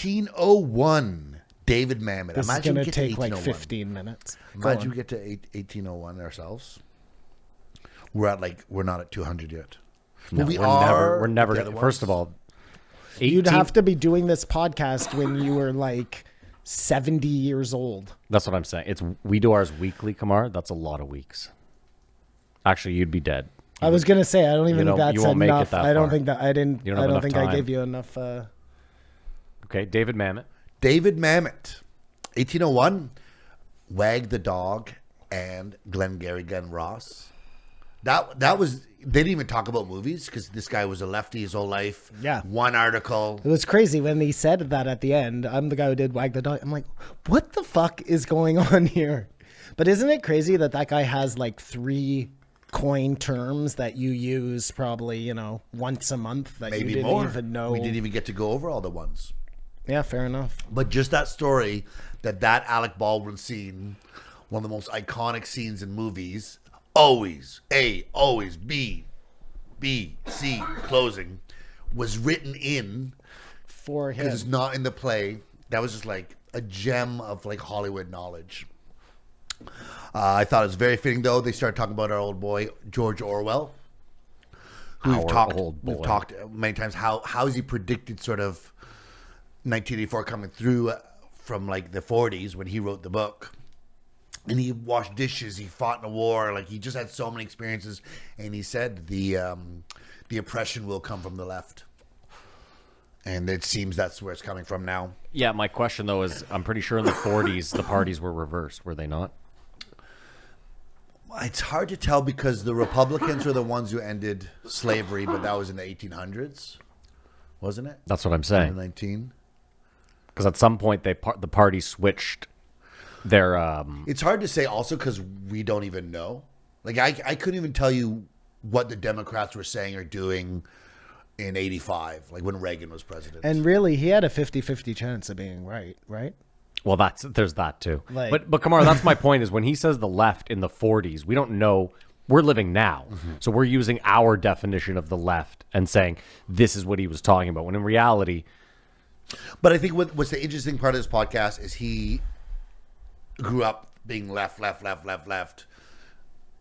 1801. David Mamet. This is going to take like 15 minutes. Imagine we get to 1801 ourselves. We're not at 200 yet. No, we're never. First of all, you'd have to be doing this podcast when you were like 70 years old. That's what I'm saying. We do ours weekly, Kamar. That's a lot of weeks. Actually, you'd be dead. I was gonna say I don't even think that's enough. I don't think that I didn't. I don't think I gave you enough. Okay, David Mamet. David Mamet, 1801. Wag the Dog and Glengarry Glen Ross. That was. They didn't even talk about movies because this guy was a lefty his whole life. Yeah. One article. It was crazy when he said that at the end. I'm the guy who did Wag the Dog. I'm like, what the fuck is going on here? But isn't it crazy that guy has like 3 coin terms that you use probably, once a month that Maybe you didn't more. even know? We didn't even get to go over all the ones. Yeah, fair enough. But just that story, that Alec Baldwin scene, one of the most iconic scenes in movies, always A, always B, C, closing, was written in for him. Because it's not in the play. That was just like a gem of like Hollywood knowledge. I thought it was very fitting, though. They started talking about our old boy, George Orwell. We've talked many times how has he predicted sort of 1984 coming through from like the 40s when he wrote the book. And he washed dishes. He fought in a war. Like he just had so many experiences. And he said the oppression will come from the left. And it seems that's where it's coming from now. Yeah, my question though is, I'm pretty sure in the 40s the parties were reversed, were they not? It's hard to tell because the Republicans were the ones who ended slavery, but that was in the 1800s, wasn't it? That's what I'm saying. 19. Because at some point the party switched their. It's hard to say also because we don't even know. Like I couldn't even tell you what the Democrats were saying or doing in 85, like when Reagan was president. And really, he had a 50-50 chance of being right? Well, there's that too. But Kamar, that's my point is when he says the left in the 40s, we don't know. We're living now. Mm-hmm. So we're using our definition of the left and saying this is what he was talking about. When in reality. But I think what's the interesting part of this podcast is he grew up being left.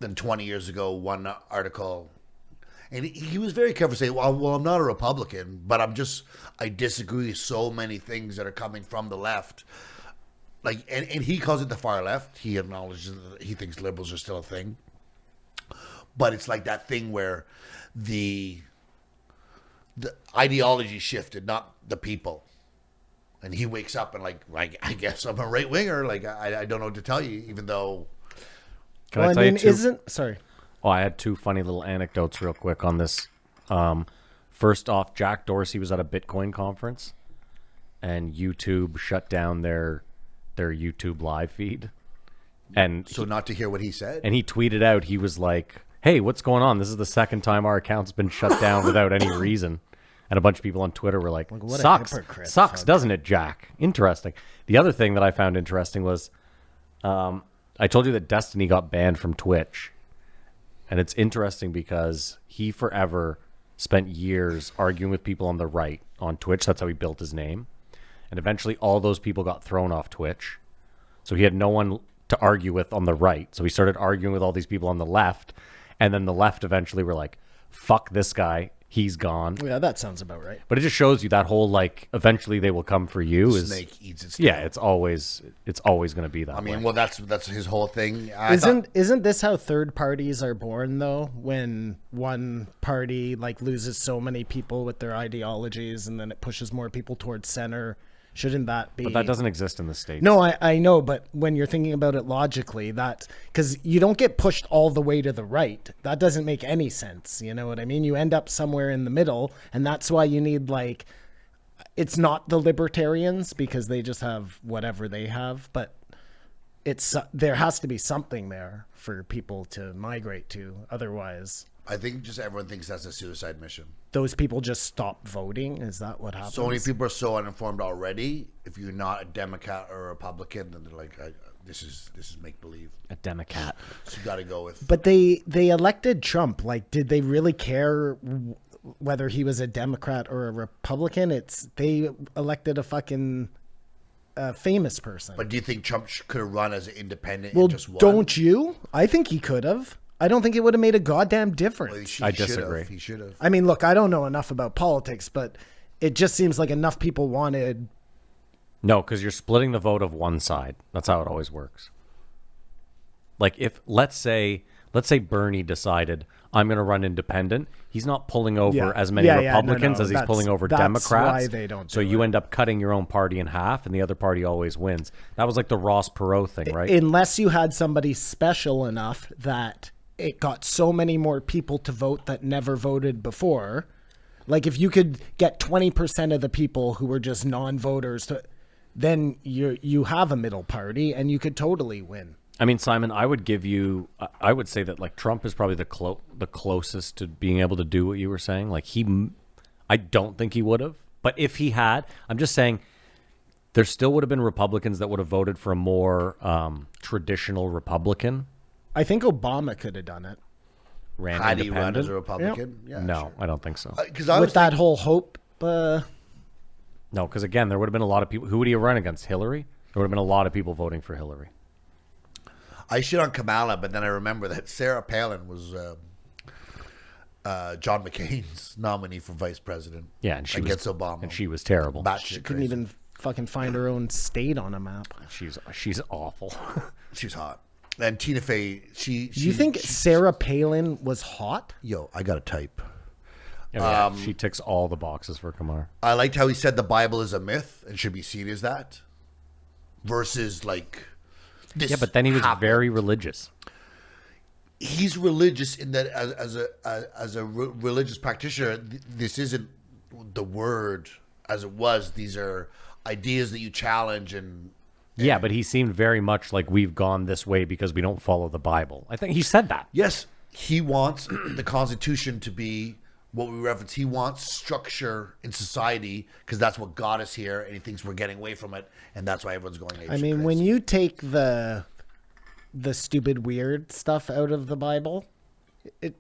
Then 20 years ago, one article. And he was very careful to say, well, I'm not a Republican, but I disagree with so many things that are coming from the left. Like, and he calls it the far left. He acknowledges that he thinks liberals are still a thing. But it's like that thing where the ideology shifted, not the people. And he wakes up and like I guess I'm a right winger. Like I don't know what to tell you, even though. Sorry. Oh, I had 2 funny little anecdotes real quick on this. First off, Jack Dorsey was at a Bitcoin conference, and YouTube shut down their YouTube live feed. And so not to hear what he said? And he tweeted out, he was like, hey, what's going on? This is the second time our account's been shut down without any reason. And a bunch of people on Twitter were like sucks, doesn't it, Jack? Interesting. The other thing that I found interesting was I told you that Destiny got banned from Twitch. And it's interesting because he forever spent years arguing with people on the right on Twitch. That's how he built his name. And eventually all those people got thrown off Twitch. So he had no one to argue with on the right. So he started arguing with all these people on the left. And then the left eventually were like, fuck this guy. He's gone. Yeah, that sounds about right. But it just shows you that whole, like, eventually they will come for you. Snake eats its tail. Yeah, it's always going to be that way. Well, that's his whole thing. Isn't this how third parties are born, though? When one party, like, loses so many people with their ideologies and then it pushes more people towards center. Shouldn't that be? But that doesn't exist in the States. No, I know, but when you're thinking about it logically, because you don't get pushed all the way to the right. That doesn't make any sense. You know what I mean? You end up somewhere in the middle, and that's why you need, like, it's not the libertarians because they just have whatever they have, but there has to be something there for people to migrate to. Otherwise, I think just everyone thinks that's a suicide mission. Those people just stop voting? Is that what happens? So many people are so uninformed already. If you're not a Democrat or a Republican, then they're like, this is make-believe. A Democrat. So you got to go with... But they elected Trump. Like, did they really care whether he was a Democrat or a Republican. They elected a fucking famous person. But do you think Trump could have run as an independent Well, and just won? don't you? I think he could have. I don't think it would have made a goddamn difference. I disagree. He should have. I mean, look, I don't know enough about politics, but it just seems like enough people wanted. No, because you're splitting the vote of one side. That's how it always works. Like if let's say Bernie decided I'm going to run independent, he's not pulling over as many Republicans as he's pulling over Democrats. That's why they don't. So you end up cutting your own party in half, and the other party always wins. That was like the Ross Perot thing, right? Unless you had somebody special enough that it got so many more people to vote that never voted before. Like if you could get 20% of the people who were just non-voters, then you have a middle party, and you could totally win. I mean, Simon, I would say that like Trump is probably the closest to being able to do what you were saying. Like I don't think he would have, but if he had, I'm just saying there still would have been Republicans that would have voted for a more traditional Republican. I think Obama could have done it. Had he run as a Republican? Yep. Yeah, no, sure. I don't think so. With that whole hope. No, because again, there would have been a lot of people. Who would he have run against? Hillary? There would have been a lot of people voting for Hillary. I shit on Kamala, but then I remember that Sarah Palin was John McCain's nominee for vice president. Yeah, and she against Obama. And she was terrible. She couldn't even fucking find her own state on a map. She's awful. She's hot. And Tina Fey, you think Sarah Palin was hot? Yo, I got to type. Yeah, she ticks all the boxes for Kamar. I liked how he said the Bible is a myth and should be seen as that. Versus like this. Yeah, but then he was very religious. He's religious in that as a religious practitioner, this isn't the word as it was. These are ideas that you challenge and yeah, but he seemed very much like we've gone this way because we don't follow the Bible. I think he said that. Yes, he wants the Constitution to be what we reference. He wants structure in society because that's what got us here, and he thinks we're getting away from it, and that's why everyone's going apeshit. I mean, when you take the stupid weird stuff out of the Bible,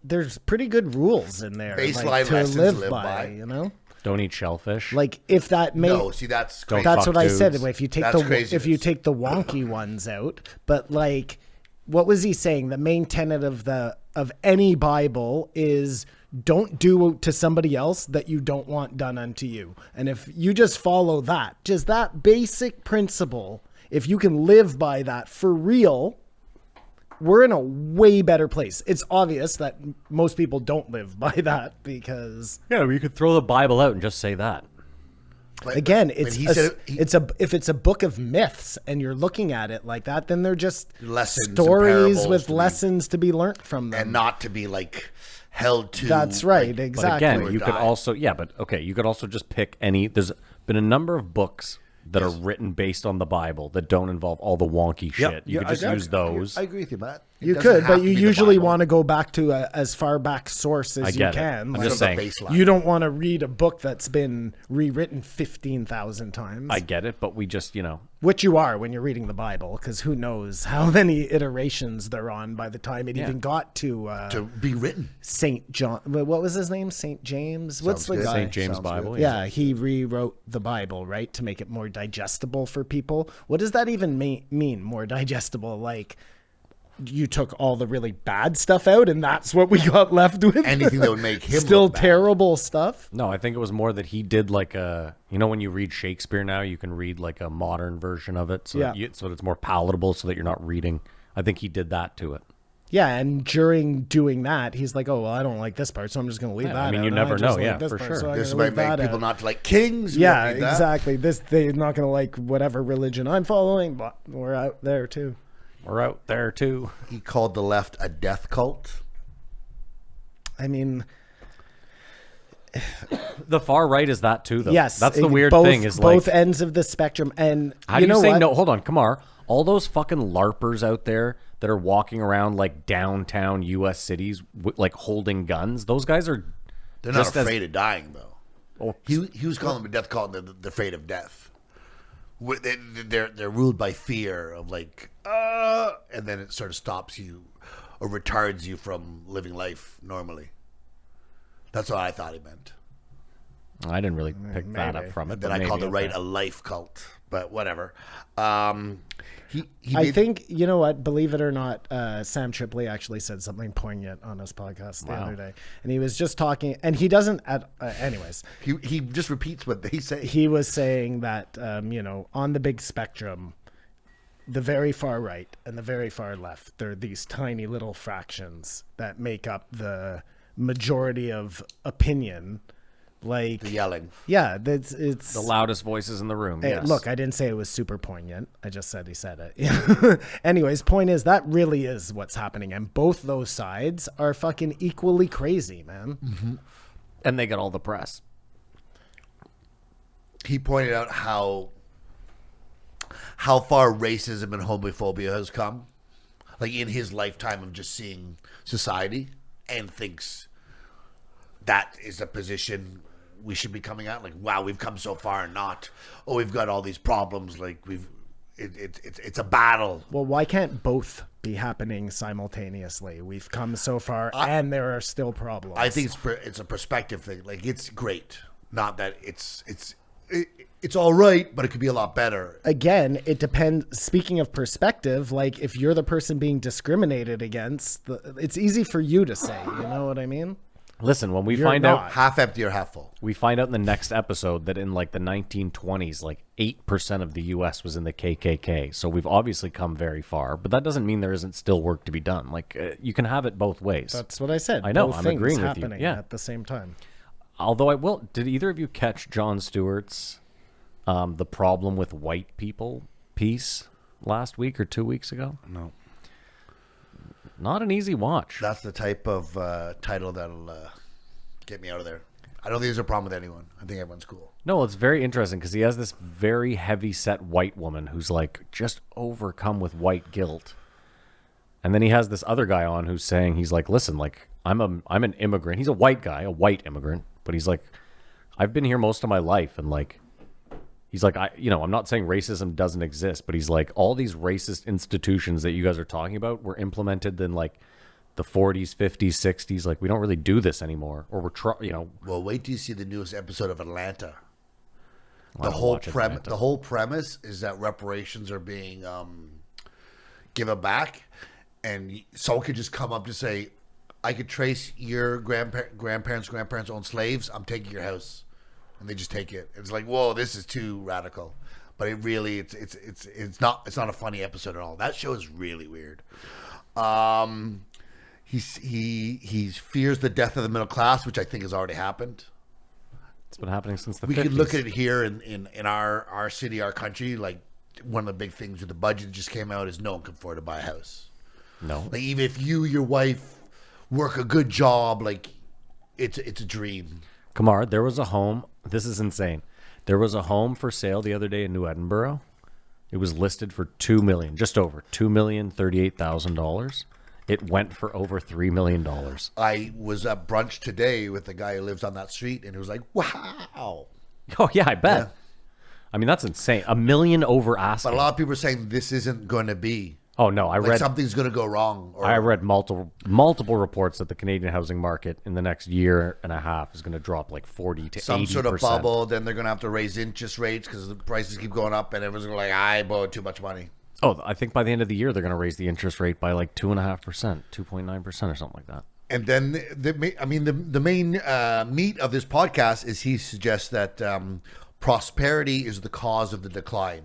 there's pretty good rules in there, baseline to lessons live by. You know. Don't eat shellfish. Like if that may no, see that's crazy. That's what dudes. I said. If you take if you take the wonky ones out, but like, what was he saying? The main tenet of any Bible is don't do to somebody else that you don't want done unto you. And if you just follow that, just that basic principle, if you can live by that for real, we're in a way better place. It's obvious that most people don't live by that because you could throw the Bible out and just say that. Again, if it's a book of myths and you're looking at it like that, then they're just stories with lessons to be learned from them, and not to be like held to. That's right, like, exactly. But again, you could also you could also just pick any. There's been a number of books that are written based on the Bible that don't involve all the wonky shit. You could just use those. I agree with you, Matt. You could, but you usually want to go back to as far back source as you can. I'm just saying. You don't want to read a book that's been rewritten 15,000 times. I get it, but we just, Which you are when you're reading the Bible, because who knows how many iterations they're on by the time it even got to be written. St. John. What was his name? St. James? What's the guy? St. James Bible. Yeah, he rewrote the Bible, right, to make it more digestible for people. What does that even mean, more digestible? Like, you took all the really bad stuff out and that's what we got left with? Anything that would make him still look bad. Terrible stuff? No, I think it was more that he did like a, when you read Shakespeare now, you can read like a modern version of it so that it's more palatable so that you're not reading. I think he did that to it. Yeah, and during doing that, he's like, oh, well, I don't like this part, so I'm just going to leave that out. I mean, you never know, for sure. So this might make people not like kings. Yeah, exactly. They're not going to like whatever religion I'm following, but we're out there too. We're out there too. He called the left a death cult. I mean, the far right is that too, though. Yes, that's the weird thing. Is both like ends of the spectrum. And how do you say no? Hold on, Kamar. All those fucking LARPers out there that are walking around like downtown U.S. cities, like holding guns. Those guys are. They're not afraid of dying, though. Oh, he was calling them a death cult. They're afraid of death. They're ruled by fear of like, and then it sort of stops you or retards you from living life normally. That's what I thought he meant. I didn't really pick that up from it. And then I called the right a life cult, but whatever. I think, you know what, believe it or not, Sam Tripoli actually said something poignant on his podcast the other day. And he was just talking, and he doesn't, anyways. He just repeats what they say. He was saying that, on the big spectrum, the very far right and the very far left, there are these tiny little fractions that make up the majority of opinion. Like the yelling. Yeah, it's the loudest voices in the room. Hey, yes. Look, I didn't say it was super poignant. I just said he said it. Anyways, point is that really is what's happening, and both those sides are fucking equally crazy, man. Mm-hmm. And they get all the press. He pointed out how far racism and homophobia has come, like in his lifetime of just seeing society, and thinks that is a position we should be coming at. Like, wow, we've come so far, and not, oh, we've got all these problems. Like it's a battle. Well, why can't both be happening simultaneously? We've come so far, and there are still problems. I think it's a perspective thing. Like, it's great, not that it's all right, but it could be a lot better. Again, it depends. Speaking of perspective, like if you're the person being discriminated against, it's easy for you to say. You know what I mean? Listen, when we You're find not. out, half empty or half full, we find out in the next episode that in like the 1920s, like 8% of the U.S. was in the KKK. So we've obviously come very far, but that doesn't mean there isn't still work to be done. Like you can have it both ways. That's what I said. I know. Both I'm things agreeing with you. happening Yeah. at the same time. Although I will. Did either of you catch Jon Stewart's "The Problem with White People" piece last week or 2 weeks ago? No. Not an easy watch. That's the type of title that'll get me out of there. I don't think there's a problem with anyone. I think everyone's cool. No, it's very interesting because he has this very heavy-set white woman who's like just overcome with white guilt, and then he has this other guy on who's saying, he's like, listen, like I'm an immigrant. He's a white guy, a white immigrant, but he's like, I've been here most of my life, and like, he's like, I'm not saying racism doesn't exist, but he's like, all these racist institutions that you guys are talking about were implemented in like the 40s, 50s, 60s. Like, we don't really do this anymore, or Well, wait till you see the newest episode of Atlanta. Well, The whole premise is that reparations are being given back, and someone could just come up to say, I could trace your grandparents owned slaves. I'm taking your house. And they just take it. It's like, whoa, this is too radical. But it really, it's not a funny episode at all. That show is really weird. He fears the death of the middle class, which I think has already happened. It's been happening since the 50s. We could look at it here in our city, our country. Like, one of the big things with the budget that just came out is no one can afford to buy a house. No. Like, even if your wife work a good job, like, it's a dream. Kamar, there was a home. This is insane. There was a home for sale the other day in New Edinburgh. It was listed for $2 million, just over $2,038,000. It went for over $3 million. I was at brunch today with the guy who lives on that street, and it was like, wow. Oh yeah, I bet. Yeah. I mean, that's insane. $1 million over asking. But a lot of people are saying this isn't going to be. Oh no, I read something's going to go wrong. I read multiple reports that the Canadian housing market in the next year and a half is going to drop like 40 to 80%. Some sort of bubble. Then they're going to have to raise interest rates because the prices keep going up, and everyone's going to I borrowed too much money. Oh, I think by the end of the year they're going to raise the interest rate by like 2.5%, 2.9% or something like that. And then the main meat of this podcast is he suggests that prosperity is the cause of the decline.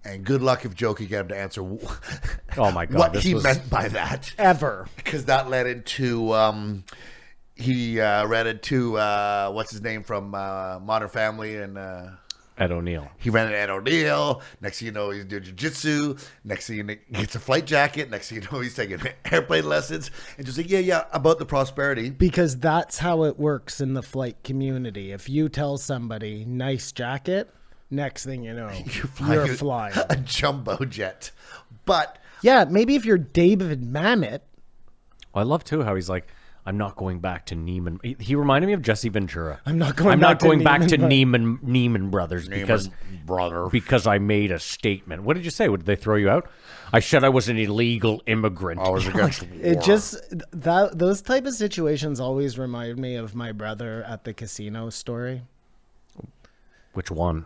And good luck if Joe could get him to answer oh my God, what he meant by that. Ever. Because that led into, he read into, what's his name from Modern Family, and Ed O'Neill. he ran into Ed O'Neill. Next thing you know, he's doing jiu-jitsu. Next thing you know, he gets a flight jacket. Next thing you know, he's taking airplane lessons. And just like, yeah, about the prosperity. Because that's how it works in the flight community. If you tell somebody, nice jacket, next thing you know, you're flying a jumbo jet. But yeah, maybe if you're David Mamet. Well, I love too how he's like, I'm not going back to Neiman. He reminded me of Jesse Ventura. I'm not going back to Neiman Brothers because I made a statement. What did you say? Did they throw you out? I said I was an illegal immigrant. I was against war. It just those type of situations always remind me of my brother at the casino story. Which one?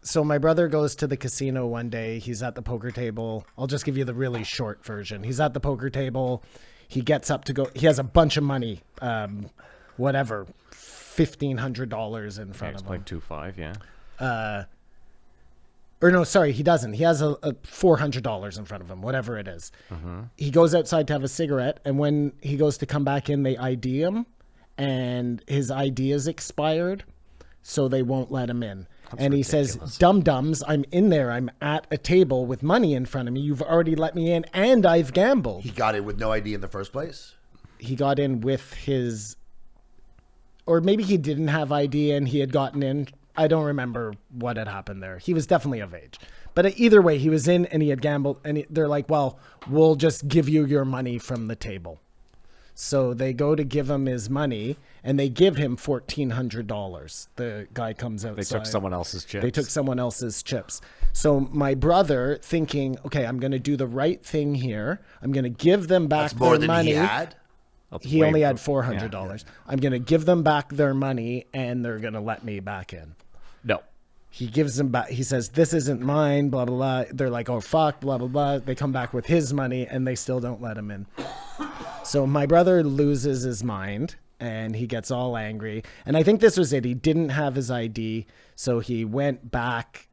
So my brother goes to the casino one day. He's at the poker table. I'll just give you the really short version. He's at the poker table. He gets up to go. He has a bunch of money, whatever, $1,500 in front of him. Like 2.5, yeah. Or no, sorry, he doesn't. He has a $400 in front of him, whatever it is. He goes outside to have a cigarette, and when he goes to come back in, they ID him, and his ID is expired, so they won't let him in. That's and ridiculous. He says, dum-dums, I'm in there. I'm at a table with money in front of me. You've already let me in, and I've gambled. He got in with no ID in the first place? He got in with his... Or maybe he didn't have ID and he had gotten in. I don't remember what had happened there. He was definitely of age. But either way, he was in and he had gambled. And they're like, well, we'll just give you your money from the table. So they go to give him his money, and they give him $1,400. The guy comes outside. They took someone else's chips. They took someone else's chips. So my brother, thinking, okay, I'm going to do the right thing here. I'm going to give them back That's more their than money. He had? He only had $400. Yeah. I'm going to give them back their money, and they're going to let me back in. No. He gives them back. He says, this isn't mine, blah, blah, blah. They're like, oh, fuck, blah, blah, blah. They come back with his money, and they still don't let him in. So my brother loses his mind, and he gets all angry. And I think this was it. He didn't have his ID, so he went back,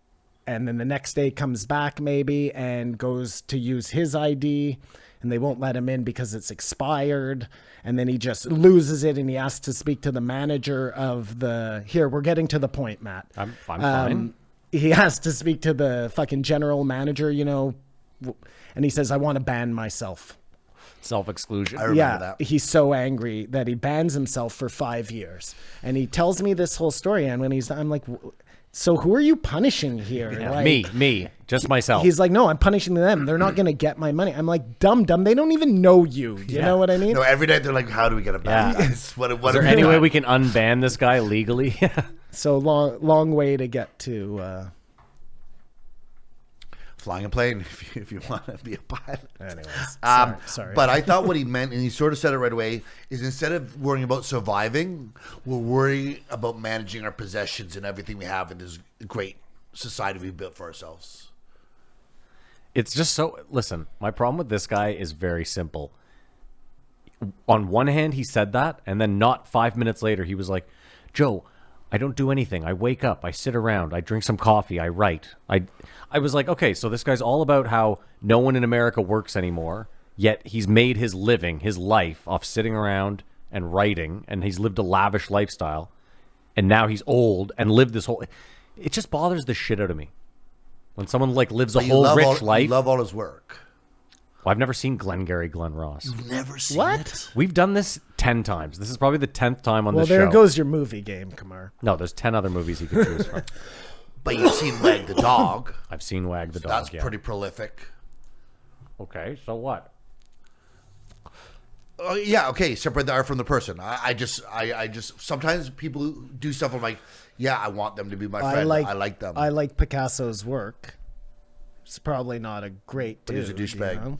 and then the next day comes back maybe and goes to use his ID, and they won't let him in because it's expired. And then he just loses it, and he asks to speak to the manager of the... Here, we're getting to the point, Matt. I'm fine. He has to speak to the fucking general manager, you know, and he says, I want to ban myself. Self-exclusion. I remember that. He's so angry that he bans himself for 5 years. And he tells me this whole story, and when I'm like... So who are you punishing here? Yeah, like, me, just myself. He's like, no, I'm punishing them. They're not going to get my money. I'm like, dumb. They don't even know you. You know what I mean? No, every day they're like, how do we get it back? Yeah. Is there any way we can unban this guy legally? So long way to get to... Flying a plane if you want to be a pilot. Anyways, sorry. But I thought what he meant, and he sort of said it right away, is instead of worrying about surviving, we're worrying about managing our possessions and everything we have in this great society we've built for ourselves. It's just so... Listen, my problem with this guy is very simple. On one hand, he said that, and then not 5 minutes later, he was like, Joe, I don't do anything. I wake up, I sit around, I drink some coffee, I write. I was like, okay, so this guy's all about how no one in America works anymore, yet he's made his living, his life, off sitting around and writing, and he's lived a lavish lifestyle, and now he's old and lived this whole... It just bothers the shit out of me. When someone like lives a whole rich life... You love all his work. Well, I've never seen Glengarry Glen Ross. You've never seen it? We've done this 10 times. This is probably the 10th time on this show. Well, there goes your movie game, Kamar. No, there's 10 other movies he could choose from. But you've seen Wag the Dog. I've seen Wag the Dog, That's pretty prolific. Okay, so what? Yeah, okay, separate the art from the person. I just sometimes people do stuff, I'm like, yeah, I want them to be my friend. I like them. I like Picasso's work. It's probably not a great dude. But he's a douchebag. You know?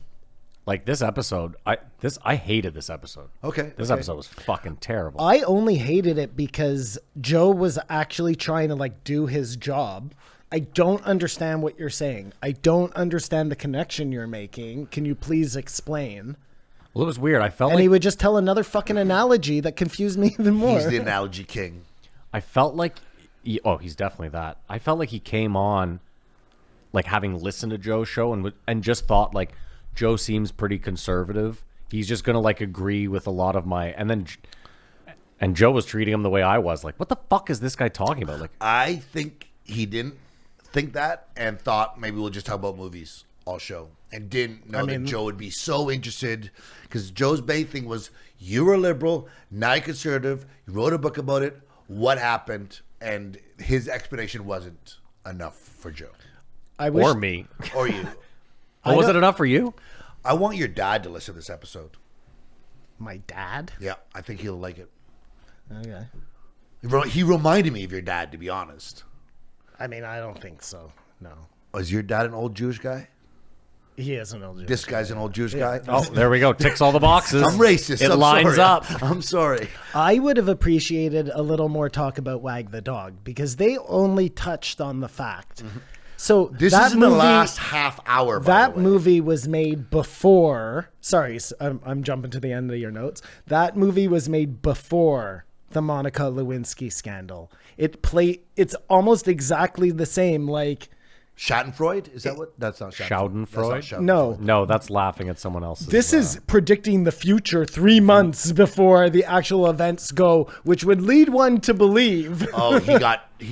Like this episode, I hated this episode. Okay. This episode was fucking terrible. I only hated it because Joe was actually trying to like do his job. I don't understand what you're saying. I don't understand the connection you're making. Can you please explain? Well, it was weird. I felt and he would just tell another fucking analogy that confused me even more. He's the analogy king. I felt like, he's definitely that. I felt like he came on, like having listened to Joe's show and just thought like, Joe seems pretty conservative. He's just gonna like agree with a lot of my, and Joe was treating him the way I was. Like, what the fuck is this guy talking about? Like, I think he didn't think that and thought maybe we'll just talk about movies all show, and didn't know that Joe would be so interested, because Joe's main thing was, you were a liberal, now you're conservative, you wrote a book about it, what happened, and his explanation wasn't enough for Joe. Or me. Or you. Was it enough for you? I want your dad to listen to this episode. My dad? Yeah, I think he'll like it. Okay. He reminded me of your dad, to be honest. I mean, I don't think so. No. Was your dad an old Jewish guy? He is an old Jewish This guy's an old Jewish guy? Oh, there we go. Ticks all the boxes. I'm racist. It I'm lines sorry. up. I'm sorry. I would have appreciated a little more talk about Wag the Dog because they only touched on the fact. So This that is in the last half hour, by That the way. movie was made before. Sorry, I'm jumping to the end of your notes. That movie was made before the Monica Lewinsky scandal. It's almost exactly the same. Like Schadenfreude? Is that what? That's not Schadenfreude. Schadenfreude? That's not no, No, that's laughing at someone else's. this is predicting the future 3 months before the actual events go, which would lead one to believe. Oh, he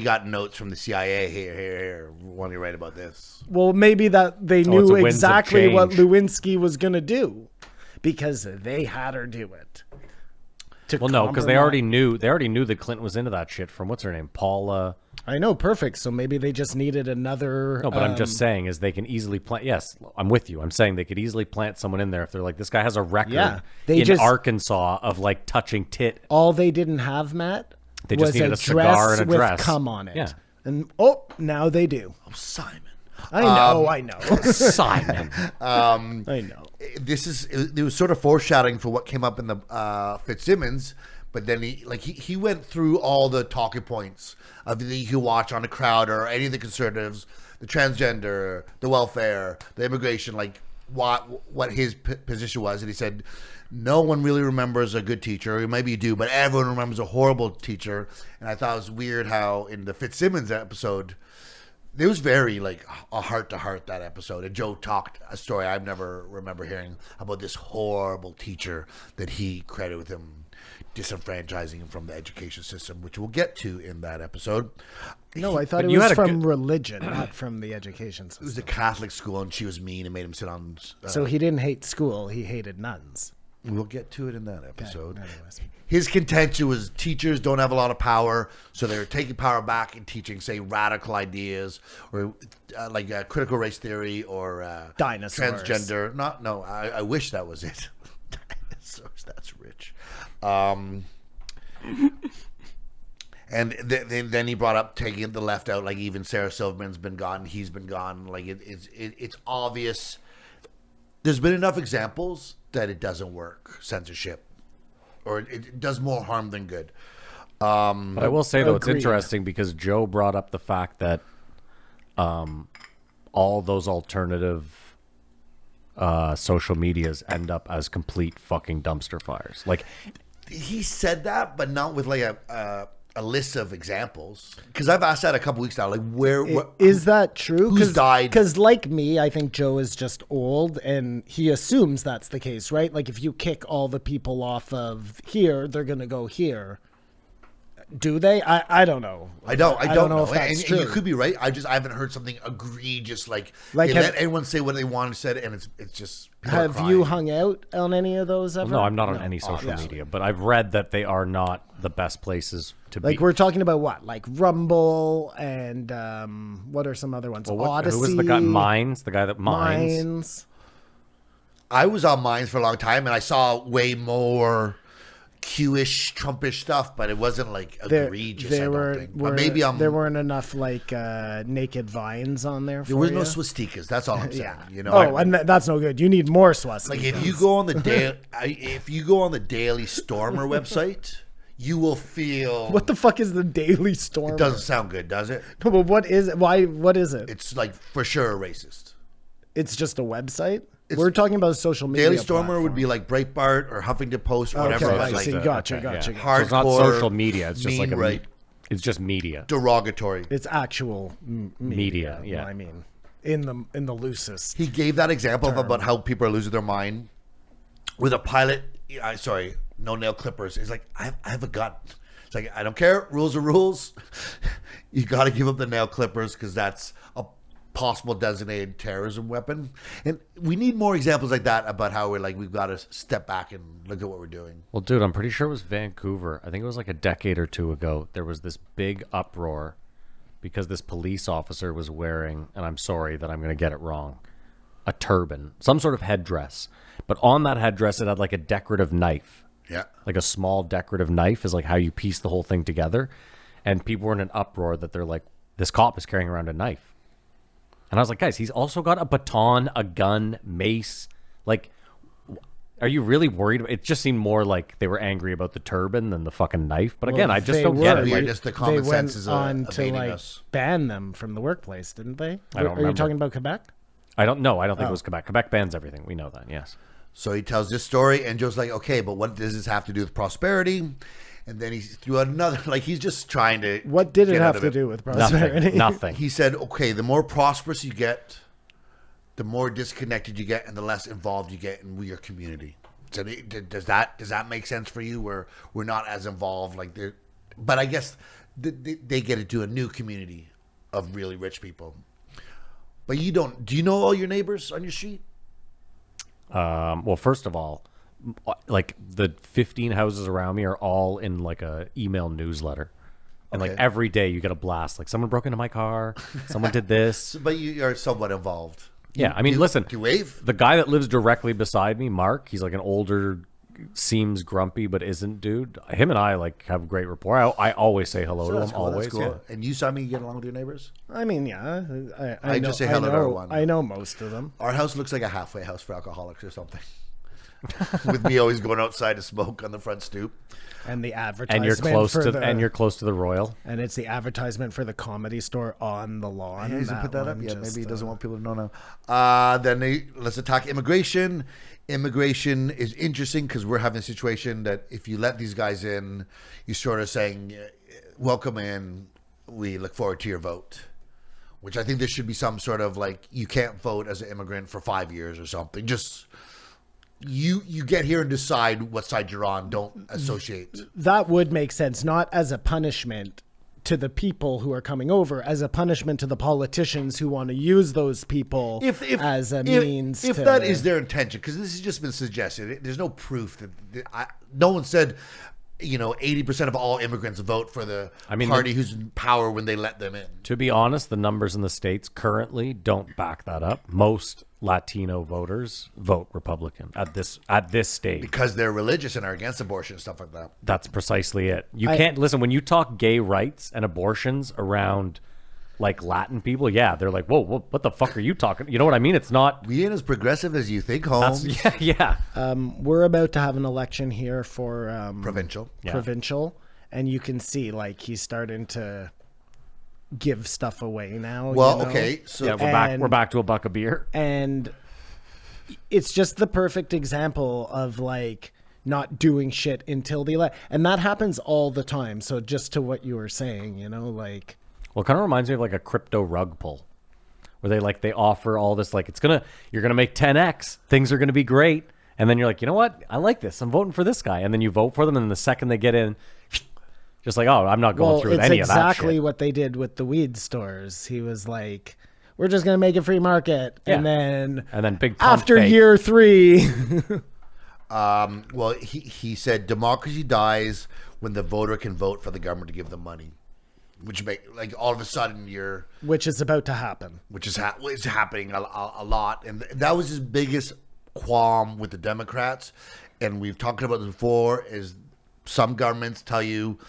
got notes from the CIA. Here. Want to write about this? Well, maybe that they it's knew a winds of exactly what change. Lewinsky was going to do because they had her do it. Well, no, because they already knew that Clinton was into that shit from what's her name, Paula. I know, perfect. So maybe they just needed another. No, but I'm just saying is they can easily plant. Yes, I'm with you. I'm saying they could easily plant someone in there if they're like, this guy has a record in Arkansas of like touching tit. All they didn't have, Matt, They just was needed a cigar and a with dress. cum on it. Yeah. And now they do. Oh, Simon. I know. Simon. I know. It was sort of foreshadowing for what came up in the Fitzsimmons, but then he went through all the talking points of the you watch on the crowd or any of the conservatives, the transgender, the welfare, the immigration, like what his position was, and he said no one really remembers a good teacher, or maybe you do, but everyone remembers a horrible teacher. And I thought it was weird how in the Fitzsimmons episode, it was very like a heart to heart, that episode. And Joe talked a story I've never remember hearing about this horrible teacher that he credited with him disenfranchising him from the education system, which we'll get to in that episode. No, I thought it was from religion, not from the education system. It was a Catholic school, and she was mean and made him sit on. So he didn't hate school; he hated nuns. We'll get to it in that episode. Okay, anyways. His contention was teachers don't have a lot of power, so they're taking power back and teaching, say, radical ideas or like critical race theory or dinosaurs. Transgender. I wish that was it. Dinosaurs, that's rich. And then he brought up taking the left out, like even Sarah Silverman's been gone, he's been gone. Like it's obvious. There's been enough examples that it doesn't work, censorship, or it does more harm than good. But I will say, though, it's interesting because Joe brought up the fact that all those alternative social medias end up as complete fucking dumpster fires. Like, he said that, but not with like a list of examples. Because I've asked that a couple weeks now. Like, is that true? Who's died? Because like me, I think Joe is just old, and he assumes that's the case, right? Like, if you kick all the people off of here, they're gonna go here. Do they? I don't know. I don't know if that's and true. you could be right. I haven't heard something egregious like they let anyone say what they want to say, and it's just. Have you hung out on any of those ever? no, I'm not on any social media, but I've read that they are not the best places to be. Like, we're talking about what? Like Rumble and what are some other ones? Odyssey. Who was the guy? Minds? The guy that Minds. I was on Minds for a long time, and I saw way more Q-ish, Trumpish stuff, but it wasn't like egregious. I don't think. But maybe there weren't enough like naked vines on there. There was no swastikas. That's all I'm saying. Yeah. You know. And that's no good. You need more swastikas. Like if you go on the Daily Stormer website, you will feel. What the fuck is the Daily Stormer? It doesn't sound good, does it? No, but what is it? Why? What is it? It's like for sure racist. It's just a website. We're talking about social media. Daily Stormer platform. would be like Breitbart or Huffington Post or whatever. Okay, It's I see. like Gotcha. Yeah. hardcore. So it's not social media. It's just like it's just media. Derogatory. It's actual Media, yeah. I mean, in the loosest. He gave that example of about how people are losing their mind with a pilot. No nail clippers. It's like I have a gun. It's like I don't care. Rules are rules. You got to give up the nail clippers because that's a possible designated terrorism weapon. And we need more examples like that about how we've got to step back and look at what we're doing. Well, dude, I'm pretty sure it was Vancouver. I think it was like a decade or two ago. There was this big uproar because this police officer was wearing, and I'm sorry that I'm going to get it wrong, a turban, some sort of headdress. But on that headdress, it had like a decorative knife. Yeah. Like a small decorative knife is like how you piece the whole thing together. And people were in an uproar that they're like, this cop is carrying around a knife. And I was like, guys, he's also got a baton, a gun, mace. Like, are you really worried? It just seemed more like they were angry about the turban than the fucking knife. But again, I just don't get it. Like, just the common sense is on to like us. ban them from the workplace, didn't they? I don't Are remember. you talking about Quebec? I don't know. I don't think it was Quebec. Quebec bans everything. We know that, yes. So he tells this story, and Joe's like, okay, but what does this have to do with prosperity? And then he threw out another, like he's just trying to. What did it have to do with prosperity? Nothing. He said, okay, the more prosperous you get, the more disconnected you get, and the less involved you get in your community. So does that make sense for you? Where we're not as involved, like they're, but I guess they get into a new community of really rich people. But you don't. Do you know all your neighbors on your street? Well, first of all, like the 15 houses around me are all in like a email newsletter. And like every day you get a blast. Like someone broke into my car. Someone did this. But you are somewhat involved. Yeah. I mean, listen, do you wave? The guy that lives directly beside me, Mark, he's like an older, seems grumpy, but isn't dude. Him and I like have great rapport. I always say hello to him. Cool, always. cool. Yeah. And you saw me get along with your neighbors? I mean, yeah. I know, just say hello to everyone. I know most of them. Our house looks like a halfway house for alcoholics or something. With me always going outside to smoke on the front stoop. And the advertisement And you're close to the Royal. And it's the advertisement for the Comedy Store on the lawn. He doesn't put that up yet. Just, Maybe he doesn't want people to know now. Let's attack immigration. Immigration is interesting because we're having a situation that if you let these guys in, you're sort of saying, welcome in. We look forward to your vote. Which I think there should be some sort of like, you can't vote as an immigrant for 5 years or something. Just... You get here and decide what side you're on. Don't associate. That would make sense, not as a punishment to the people who are coming over, as a punishment to the politicians who want to use those people as a means. If that is their intention, because this has just been suggested, there's no proof that no one said, 80% of all immigrants vote for the party who's in power when they let them in. To be honest, the numbers in the States currently don't back that up. Most Latino voters vote Republican at this stage. Because they're religious and are against abortion and stuff like that. That's precisely it. You can't listen when you talk gay rights and abortions around like Latin people. Yeah, they're like, whoa, what the fuck are you talking? You know what I mean? It's not. We ain't as progressive as you think, Holmes. Yeah. We're about to have an election here for provincial. Yeah. Provincial, and you can see like he's starting to give stuff away now. Well, okay, so we're back to a buck of beer, and it's just the perfect example of like not doing shit until the election, and that happens all the time. So just to what you were saying, like. Well, it kind of reminds me of like a crypto rug pull, where they offer all this like you're gonna make 10x, things are gonna be great, and then you're like, you know what, I like this, I'm voting for this guy, and then you vote for them, and the second they get in, just like, oh, I'm not going through with any of that shit. It's exactly what they did with the weed stores. He was like, we're just gonna make a free market, and then big pump after fake. year 3. Well, he said democracy dies when the voter can vote for the government to give them money. Which make like all of a sudden which is about to happen, which is it's happening a lot, and that was his biggest qualm with the Democrats. And we've talked about this before. Is some governments tell you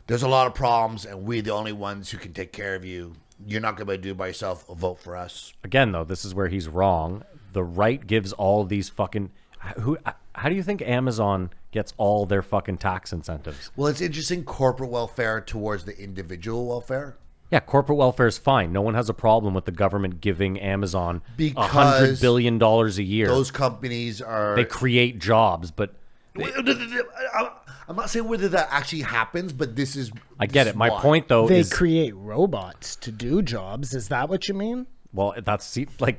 there's a lot of problems, and we're the only ones who can take care of you. You're not going to be able to do it by yourself. Vote for us. Again, though, this is where he's wrong. The right gives all these fucking How do you think Amazon gets all their fucking tax incentives? Well, it's interesting, corporate welfare towards the individual welfare. Yeah, corporate welfare is fine. No one has a problem with the government giving Amazon because $100 billion a year. Those companies they create jobs, but I'm not saying whether that actually happens, but this is. I get it. My point, though, they is create robots to do jobs. Is that what you mean? Well,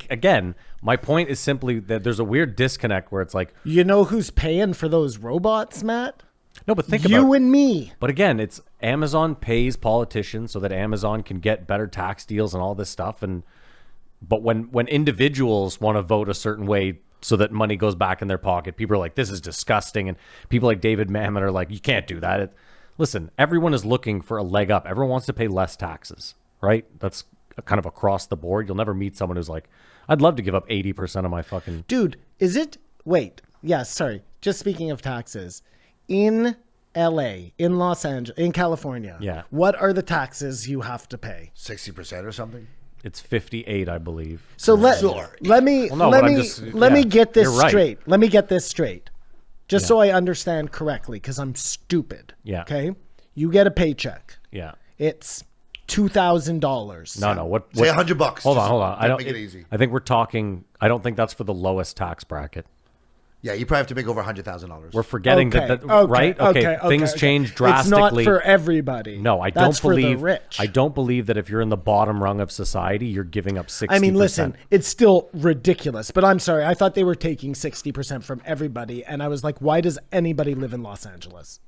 again, my point is simply that there's a weird disconnect where it's like, you know who's paying for those robots, Matt? No, but think about you and me. But again, it's Amazon pays politicians so that Amazon can get better tax deals and all this stuff. But when individuals want to vote a certain way so that money goes back in their pocket, people are like, this is disgusting. And people like David Mamet are like, you can't do that. Listen, everyone is looking for a leg up. Everyone wants to pay less taxes, right? kind of across the board. You'll never meet someone who's like, I'd love to give up 80% of my fucking... Dude, is it... Wait. Yeah, sorry. Just speaking of taxes. In LA, in Los Angeles, in California, Yeah. what are the taxes you have to pay? 60% or something. It's 58, I believe. So let me let me get this you're right. straight. Let me get this straight. Just so I understand correctly, because I'm stupid. Yeah. Okay? You get a paycheck. Yeah. It's $2,000. No. What? Say $100. Hold on. I don't make it easy. I think we're talking. I don't think that's for the lowest tax bracket. Yeah, you probably have to make over $100,000. We're forgetting that. Right? Okay. Things change drastically. It's not for everybody. No, I That's don't believe. for the rich. I don't believe that if you're in the bottom rung of society, you're giving up 60%. I mean, listen, it's still ridiculous. But I'm sorry. I thought they were taking 60% from everybody, and I was like, why does anybody live in Los Angeles?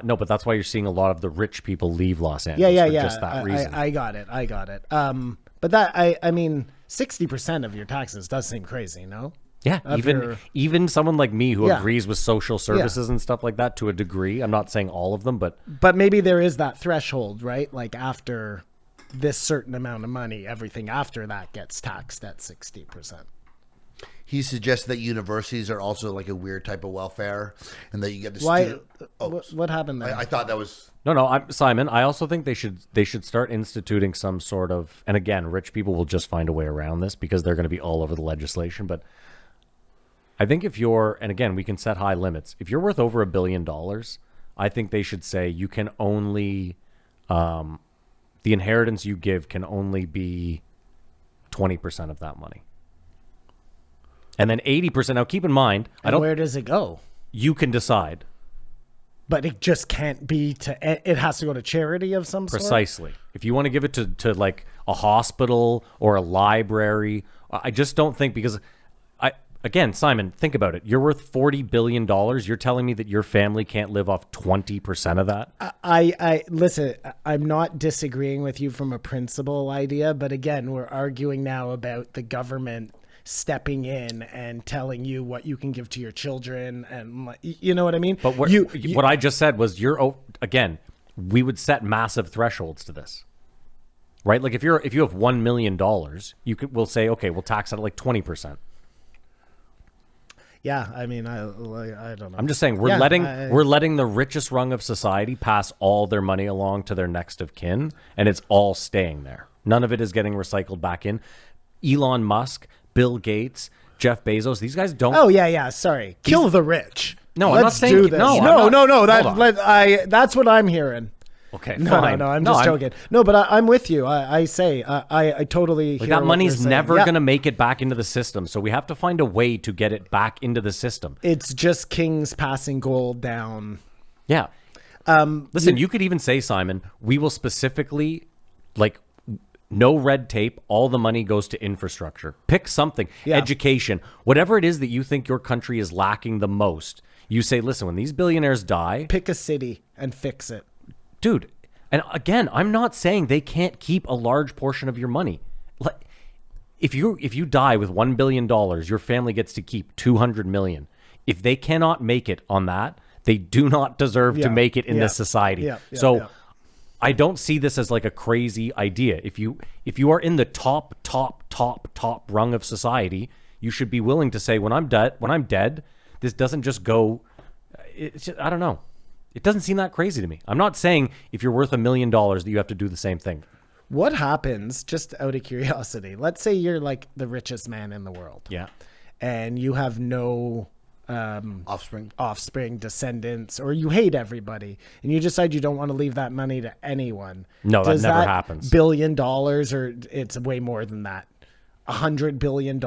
No, but that's why you're seeing a lot of the rich people leave Los Angeles. Yeah. Just that reason. I got it. But that I mean, 60% of your taxes does seem crazy, no? Yeah, even someone like me who agrees with social services Yeah. and stuff like that to a degree. I'm not saying all of them, but maybe there is that threshold, right? Like after this certain amount of money, everything after that gets taxed at 60%. He suggested that universities are also like a weird type of welfare, and that you get the Why? What happened there? I thought that was no. Simon, I also think they should start instituting some sort of. And again, rich people will just find a way around this because they're going to be all over the legislation. But I think if you're, and again, we can set high limits. If you're worth over $1 billion, I think they should say you can only, the inheritance you give can only be 20% of that money. And then 80%. Now, keep in mind, where does it go? You can decide. But it just can't be it has to go to charity of some sort? Precisely. If you want to give it to like a hospital or a library, I just don't think because again, Simon, think about it. You're worth $40 billion. You're telling me that your family can't live off 20% of that? I listen, I'm not disagreeing with you from a principle idea, but again, we're arguing now about the government stepping in and telling you what you can give to your children, and you know what I mean? But what I just said was again, we would set massive thresholds to this. Right? Like if you have $1 million, we'll say, okay, we'll tax it at like 20%. Yeah, I mean, I don't know. I'm just saying we're letting the richest rung of society pass all their money along to their next of kin, and it's all staying there. None of it is getting recycled back in. Elon Musk, Bill Gates, Jeff Bezos, these guys don't. Oh yeah. Sorry, kill the rich. No, I'm not saying do this. No. That's what I'm hearing. Okay, no, fine. I'm just joking. No, but I'm with you. I totally hear that what money's you're never going to make it back into the system. So we have to find a way to get it back into the system. It's just kings passing gold down. Yeah. Listen, you could even say, Simon, we will specifically, like, no red tape. All the money goes to infrastructure. Pick something, education, whatever it is that you think your country is lacking the most. You say, listen, when these billionaires die, pick a city and fix it. Dude, and again, I'm not saying they can't keep a large portion of your money. Like, if you die with $1 billion, your family gets to keep $200 million. If they cannot make it on that, they do not deserve to make it in this society. I don't see this as like a crazy idea. If you are in the top rung of society, you should be willing to say, when I'm dead, this doesn't just go. I don't know. It doesn't seem that crazy to me. I'm not saying if you're worth $1 million that you have to do the same thing. What happens, just out of curiosity, let's say you're like the richest man in the world. Yeah. And you have no offspring, descendants, or you hate everybody, and you decide you don't want to leave that money to anyone. No, that never happens. $1 billion, or it's way more than that, $100 billion,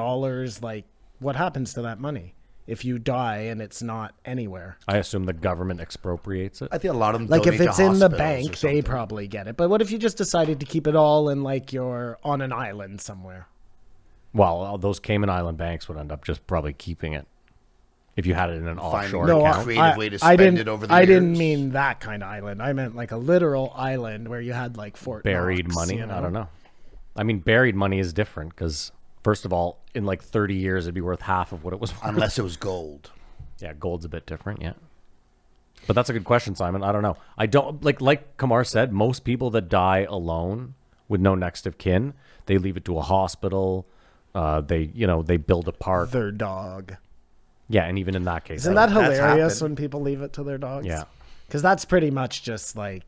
like what happens to that money if you die and it's not anywhere? I assume the government expropriates it. I think a lot of them like if it's in the bank, they they probably get it. But what if you just decided to keep it all and like you're on an island somewhere? Well, those Cayman Island banks would end up just probably keeping it if you had it in an offshore account. Creative way to spend it over the years. I didn't mean that kind of island. I meant like a literal island where you had like Fort buried Knox, money. You know? I don't know. I mean, buried money is different because first of all, in like 30 years, it'd be worth half of what it was worth. Unless it was gold. Yeah, gold's a bit different, yeah. But that's a good question, Simon. I don't know. I don't like Kamar said, most people that die alone with no next of kin. They leave it to a hospital. They build a park. Their dog. Yeah, and even in that case, isn't that hilarious when people leave it to their dogs? Yeah, because that's pretty much just like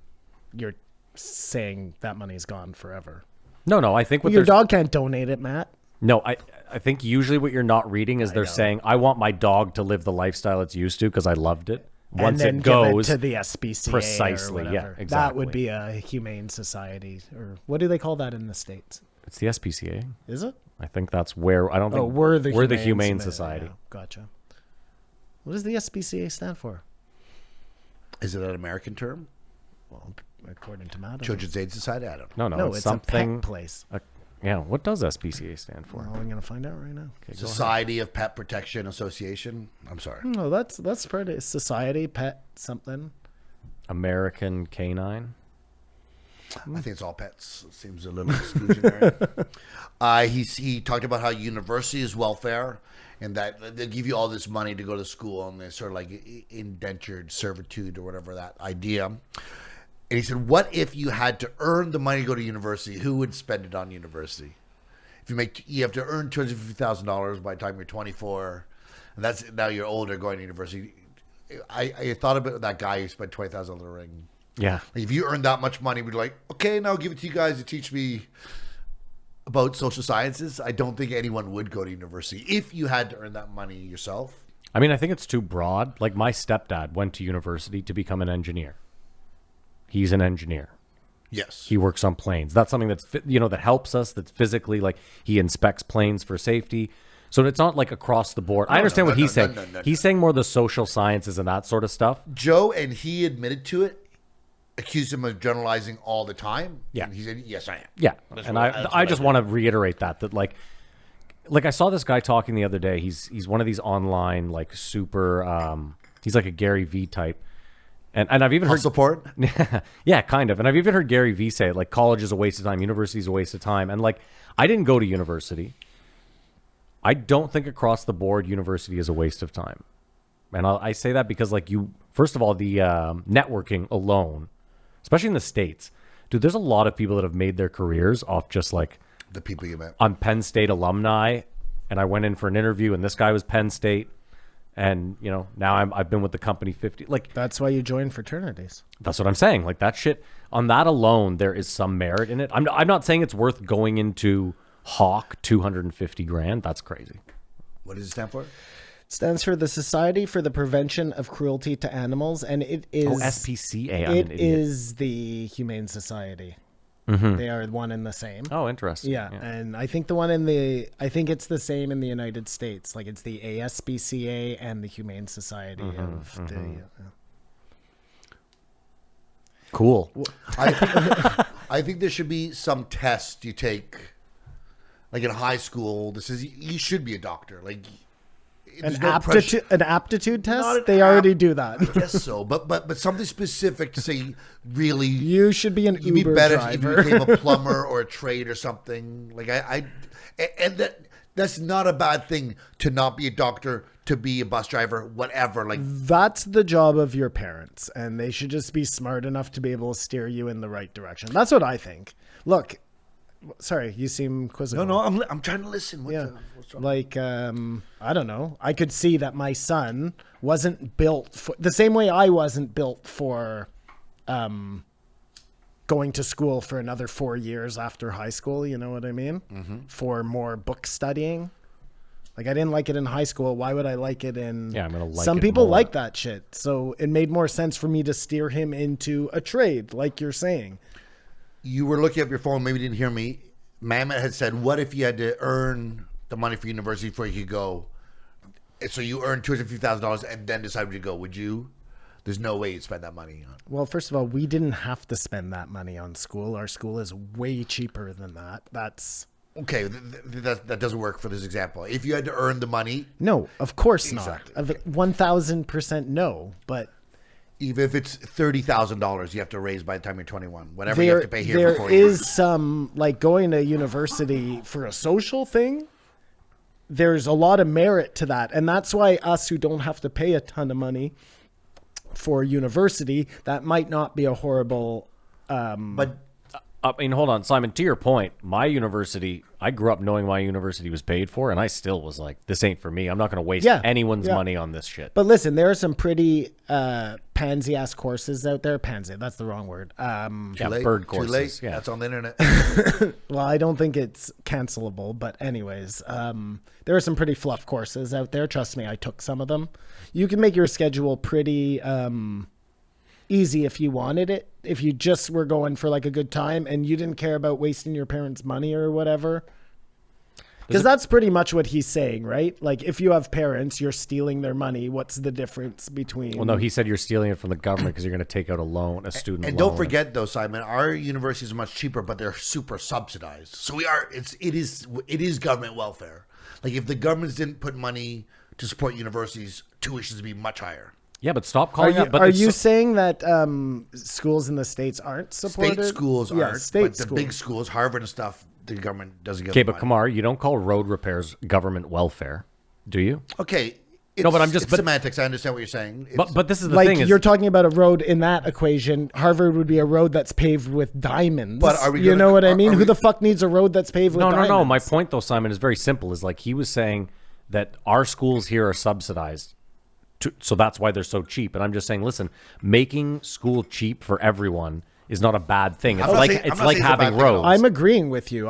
you're saying that money's gone forever. No, I think your dog can't donate it, Matt. No, I think usually what you're not reading is they're saying, I want my dog to live the lifestyle it's used to because I loved it. Once and then it goes give it to the SPCA precisely, or yeah, whatever. exactly. That would be a humane society, or what do they call that in the States? It's the SPCA. Is it? I think that's where I don't think we're the Humane Society. Yeah, gotcha. What does the SPCA stand for? Is it an American term? Well, according to Matt, Children's Aid Society? I don't know. No, it's something. a pet place. Yeah, what does SPCA stand for? Well, I'm gonna find out right now. Okay, Society of Pet Protection Association. I'm sorry. No, that's pretty. Society pet something. American Canine. I think it's all pets. It seems a little exclusionary. He talked about how university is welfare and that they give you all this money to go to school and they're sort of like indentured servitude or whatever that idea. And he said, what if you had to earn the money to go to university? Who would spend it on university? If you have to earn $250,000 by the time you're 24, and that's now you're older going to university. I thought about that guy who spent $20,000 on the ring. Yeah. Like if you earn that much money, we'd be like, okay, now I'll give it to you guys to teach me about social sciences. I don't think anyone would go to university if you had to earn that money yourself. I mean, I think it's too broad. Like my stepdad went to university to become an engineer. He's an engineer. Yes. He works on planes. That's something that's, that helps us. That's physically like he inspects planes for safety. So it's not like across the board. I understand what he's saying. He's saying more the social sciences and that sort of stuff. Joe, and he admitted to it, accused him of generalizing all the time. Yeah. And he said, yes, I am. Yeah. And I just want to reiterate that like I saw this guy talking the other day. He's one of these online, like super, he's like a Gary V type. And I've even heard support. Yeah, kind of. And I've even heard Gary V say it, like college is a waste of time. University is a waste of time. And like, I didn't go to university. I don't think across the board university is a waste of time. And I say that because like first of all, the networking alone, especially in the States, dude, there's a lot of people that have made their careers off just like the people you met. I'm Penn State alumni and I went in for an interview and this guy was Penn State. And, now I've been with the company 50, like that's why you join fraternities. That's what I'm saying. Like that shit on that alone, there is some merit in it. I'm not saying it's worth going into Hawk $250,000. That's crazy. What does it stand for? It stands for the Society for the Prevention of Cruelty to Animals, and it is SPCA. It is the Humane Society. Mm-hmm. They are one and the same. Oh, interesting. Yeah, and I think I think it's the same in the United States. Like it's the ASPCA and the Humane Society of the. Cool. I think there should be some test you take, like in high school. This is you should be a doctor. Like an aptitude test. They already do that. I guess so, but something specific to say really. You should be an You'd be Uber better driver. if you became a plumber or a trade or something. Like and that's not a bad thing to not be a doctor, to be a bus driver, whatever. Like that's the job of your parents, and they should just be smart enough to be able to steer you in the right direction. That's what I think. Look, sorry, you seem quizzical. No, I'm trying to listen. What's wrong? Like I don't know. I could see that my son wasn't built for the same way I wasn't built for going to school for another 4 years after high school. You know what I mean? Mm-hmm. For more book studying. Like I didn't like it in high school. Why would I like it in? Yeah, I'm gonna like some it people more. like that shit. So it made more sense for me to steer him into a trade, like you're saying. You were looking up your phone. Maybe you didn't hear me. Mamet had said, "What if you had to earn the money for university before you could go?" So you earned $250,000 and then decided to go. Would you? There's no way you'd spend that money on. Well, first of all, we didn't have to spend that money on school. Our school is way cheaper than that. That's okay. That doesn't work for this example. If you had to earn the money, no, of course exactly. not. 1,000% no. But even if it's $30,000, you have to raise by the time you're 21. Whatever you have to pay here. There before is some like going to university for a social thing. There's a lot of merit to that, and that's why us who don't have to pay a ton of money for university, that might not be a horrible I mean, hold on, Simon, to your point, my university, I grew up knowing my university was paid for, and I still was like, this ain't for me. I'm not going to waste anyone's money on this shit. But listen, there are some pretty pansy-ass courses out there. Pansy, that's the wrong word. Bird courses. Too late. Yeah. That's on the internet. Well, I don't think it's cancelable, but anyways, there are some pretty fluff courses out there. Trust me, I took some of them. You can make your schedule pretty easy if you wanted it. If you just were going for like a good time and you didn't care about wasting your parents' money or whatever. Because that's pretty much what he's saying, right? Like, if you have parents, you're stealing their money. What's the difference between... Well, no, he said you're stealing it from the government because you're going to take out a loan, a student and loan. don't forget, though, Simon, our universities are much cheaper, but they're super subsidized. So it is government welfare. Like, if the governments didn't put money to support universities, tuitions would be much higher. Yeah, but stop calling that. Are you saying that schools in the States aren't supported? State schools aren't, state but the schools. big schools, Harvard and stuff, the government doesn't give Okay, them but money. Kamar, you don't call road repairs government welfare, do you? Okay. No, but I'm just... It's semantics. I understand what you're saying. But this is the Like, thing is... you're talking about a road in that equation. Harvard would be a road that's paved with diamonds. But are we you gonna- know what I are mean? we- Who the fuck needs a road that's paved with diamonds? No. My point, though, Simon, is very simple. Is like he was saying that our schools here are subsidized. So that's why they're so cheap. And I'm just saying, listen, making school cheap for everyone is not a bad thing. It's I'm not like saying- I'm it's not like saying it's a bad having thing at all. roads. I'm agreeing with you.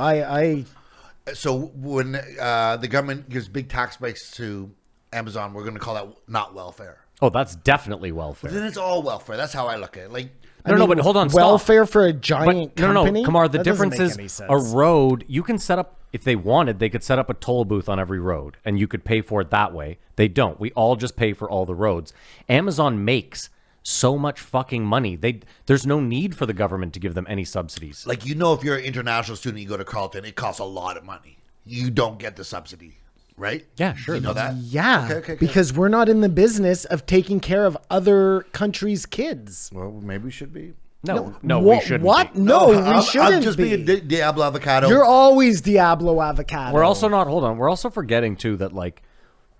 So when the government gives big tax breaks to Amazon, we're going to call that not welfare. Oh, that's definitely welfare. Then it's all welfare. That's how I look at it. Like, No, but hold on. Stop. welfare for a giant But, company? no, Kamar, the That doesn't difference make any is sense. a road, you can set up, if they wanted, they could set up a toll booth on every road and you could pay for it that way. They don't. We all just pay for all the roads. Amazon makes so much fucking money. There's no need for the government to give them any subsidies. if you're an international student, you go to Carleton, it costs a lot of money. You don't get the subsidy, right? Yeah, sure. You know that? Yeah, Okay. because we're not in the business of taking care of other countries' kids. Well, maybe we should be. No, Wha- we shouldn't. What? be. No, we I'm shouldn't just be. being Diablo Avocado. You're always Diablo Avocado. We're also not, hold on, we're also forgetting too that like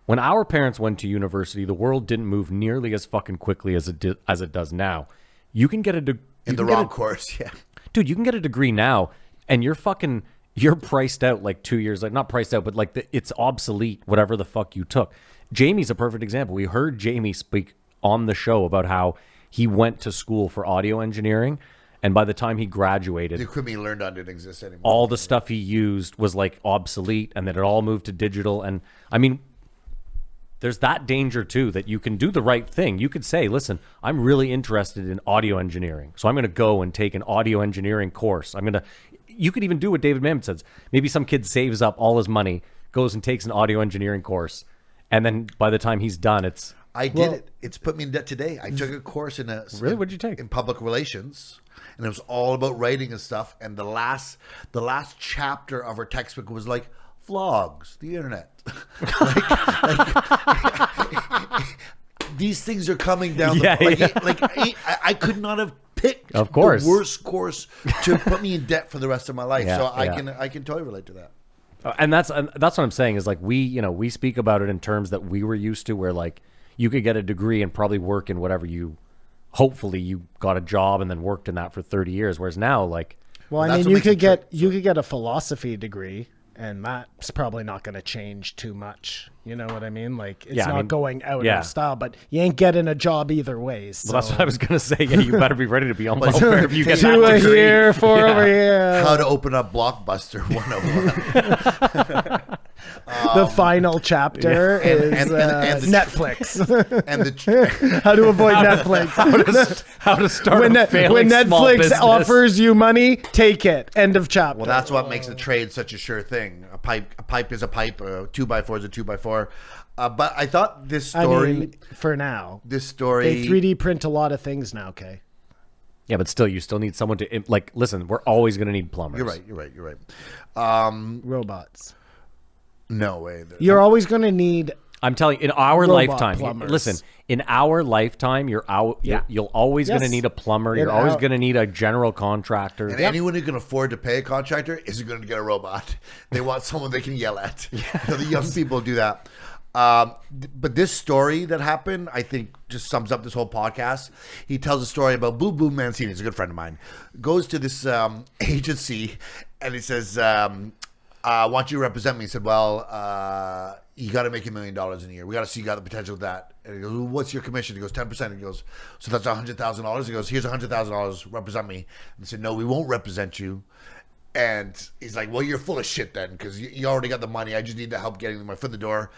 when our parents went to university, the world didn't move nearly as fucking quickly as it does now. You can get in the wrong course, yeah. Dude, you can get a degree now and you're priced out like 2 years, like not priced out, but like it's obsolete, whatever the fuck you took. Jamie's a perfect example. We heard Jamie speak on the show about how he went to school for audio engineering, and by the time he graduated, The equipment he learned on didn't exist anymore. all the stuff he used was like obsolete, and then it all moved to digital. And I mean, there's that danger too, that you can do the right thing. You could say, listen, I'm really interested in audio engineering, so I'm going to go and take an audio engineering course. You could even do what David Mamet says. Maybe some kid saves up all his money, goes and takes an audio engineering course, and then by the time he's done, I did it. It's put me in debt today. I took a course in Really? What'd you take? In public relations, and it was all about writing and stuff. And the last chapter of our textbook was like vlogs, the internet. These things are coming down. I could not have picked Of course. the worst course to put me in debt for the rest of my life. Yeah, so yeah. I can totally relate to that. and that's what I'm saying is like we speak about it in terms that we were used to, where like you could get a degree and probably work in whatever hopefully you got a job and then worked in that for 30 years. Whereas now, like, Well, I That's mean, what you makes it could get a philosophy degree, and that's probably not going to change too much. You know what I mean? Like, it's not going out of style, but you ain't getting a job either way. So. well, that's what I was gonna say. Yeah, you better be ready to be on welfare if you get Two that degree. here, four over here. How to open up Blockbuster 101. The final chapter is and the- Netflix. and the How to avoid Netflix. How to start when a failing small Netflix business. offers you money, take it. End of chapter. well, that's what makes the trade such a sure thing. A pipe is a pipe. A 2x4 is a 2x4. But I thought this story. I mean, for now, this story. they 3D print a lot of things now. Okay. Yeah, but still, you still need someone to like. Listen, we're always gonna need plumbers. You're right. Robots. No way. You're always going to need. I'm telling you, in our Robot lifetime. plumbers. Listen, in our lifetime, you're always Yes. gonna need a plumber. In You're always our- gonna need a general contractor. And anyone who can afford to pay a contractor isn't going to get a robot. They want someone they can yell at. The young people do that. But this story that happened, I think, just sums up this whole podcast. He tells a story about Boo Boo Mancini. He's a good friend of mine. Goes to this agency, and he says, "I want you to represent me." He said, "Well, you got to make $1 million in a year. We got to see you got the potential of that." And he goes, well, "What's your commission?" He goes, 10%. He goes, "So that's $100,000." He goes, "Here's $100,000. Represent me." And he said, "No, we won't represent you." And he's like, "Well, you're full of shit then, because you already got the money. I just need the help getting my foot in the door."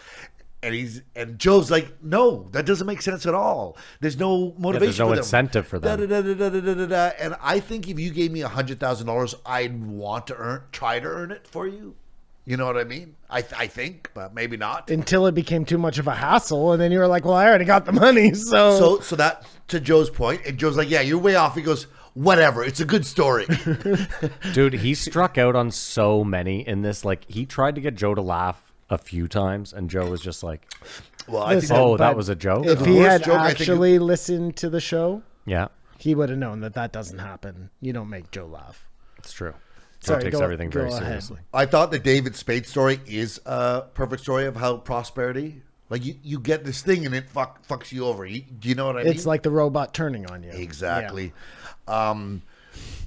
And Joe's like, "No, that doesn't make sense at all. There's no motivation. There's no incentive for them." And I think if you gave me $100,000, I'd want to try to earn it for you. You know what I mean? I think, but maybe not. Until it became too much of a hassle, and then you were like, "Well, I already got the money." So that, to Joe's point, and Joe's like, "Yeah, you're way off." He goes, "Whatever. It's a good story." Dude, he struck out on so many in this. Like, he tried to get Joe to laugh a few times, and Joe was just like, "Well, I think that was a joke." If he had actually listened to the show, yeah, he would have known that doesn't happen. You don't make Joe laugh. It's true. Joe takes everything very seriously. I thought the David Spade story is a perfect story of how prosperity, like you get this thing and it fucks you over. Do you know what I mean? It's like the robot turning on you. Exactly. Yeah.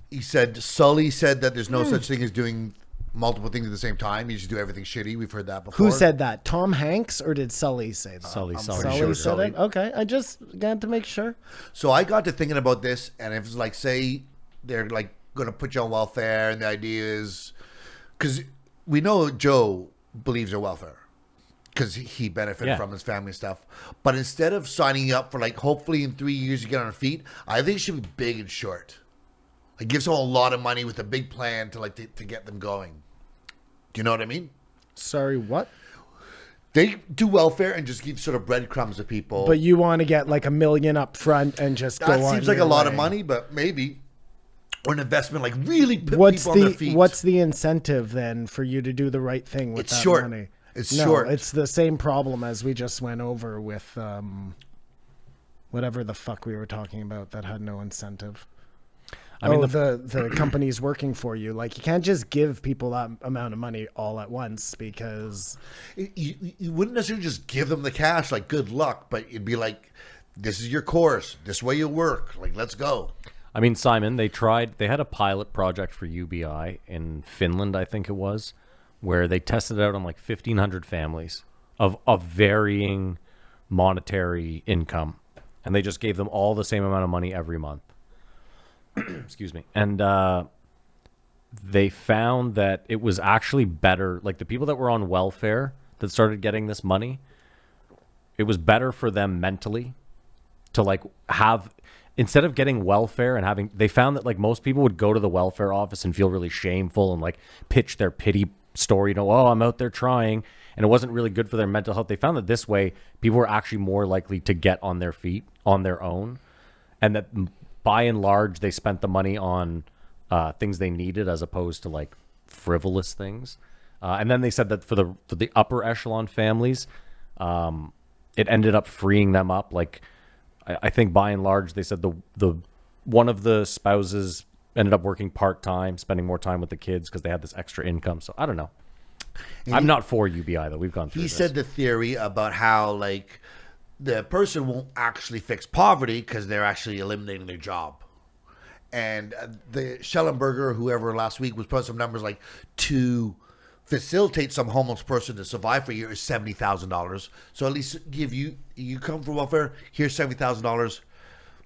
He said, Sully said that there's no such thing as doing multiple things at the same time. You just do everything shitty. We've heard that before. Who said that? Tom Hanks, or did Sully say that? Sully said it? Okay, I just got to make sure. So I got to thinking about this, and if it's like, say they're like going to put you on welfare, and the idea is, because we know Joe believes in welfare because he benefited from his family stuff, but instead of signing you up for like hopefully in 3 years you get on your feet, I think it should be big and short. Like, give someone a lot of money with a big plan to to get them going. Do you know what I mean? Sorry, what? They do welfare and just give sort of breadcrumbs to people. But you want to get like $1 million up front and just go on. That seems like a lot of money, but maybe. Or an investment, like really put people on their feet. What's the incentive then for you to do the right thing with that money? It's short. It's the same problem as we just went over with whatever the fuck we were talking about that had no incentive. I mean, the company's working for you. Like, you can't just give people that amount of money all at once, because you wouldn't necessarily just give them the cash, like, good luck, but it'd be like, this is your course, this way you work, like, let's go. I mean, Simon, they had a pilot project for UBI in Finland, I think it was, where they tested it out on like 1,500 families of varying monetary income. And they just gave them all the same amount of money every month. Excuse me. And they found that it was actually better. Like, the people that were on welfare that started getting this money, it was better for them mentally to like have... Instead of getting welfare and they found that like most people would go to the welfare office and feel really shameful and like pitch their pity story, oh, I'm out there trying, and it wasn't really good for their mental health. They found that this way people were actually more likely to get on their feet on their own, and that by and large they spent the money on things they needed as opposed to like frivolous things. And then they said that for the upper echelon families, it ended up freeing them up. Like, I think by and large, they said the one of the spouses ended up working part-time, spending more time with the kids because they had this extra income. So I don't know. I'm not for UBI, though. We've gone through this. He said the theory about how, like, the person won't actually fix poverty because they're actually eliminating their job. And the Schellenberger, whoever last week, was putting some numbers like to facilitate some homeless person to survive for a year is $70,000. So at least give you come from welfare, here's $70,000,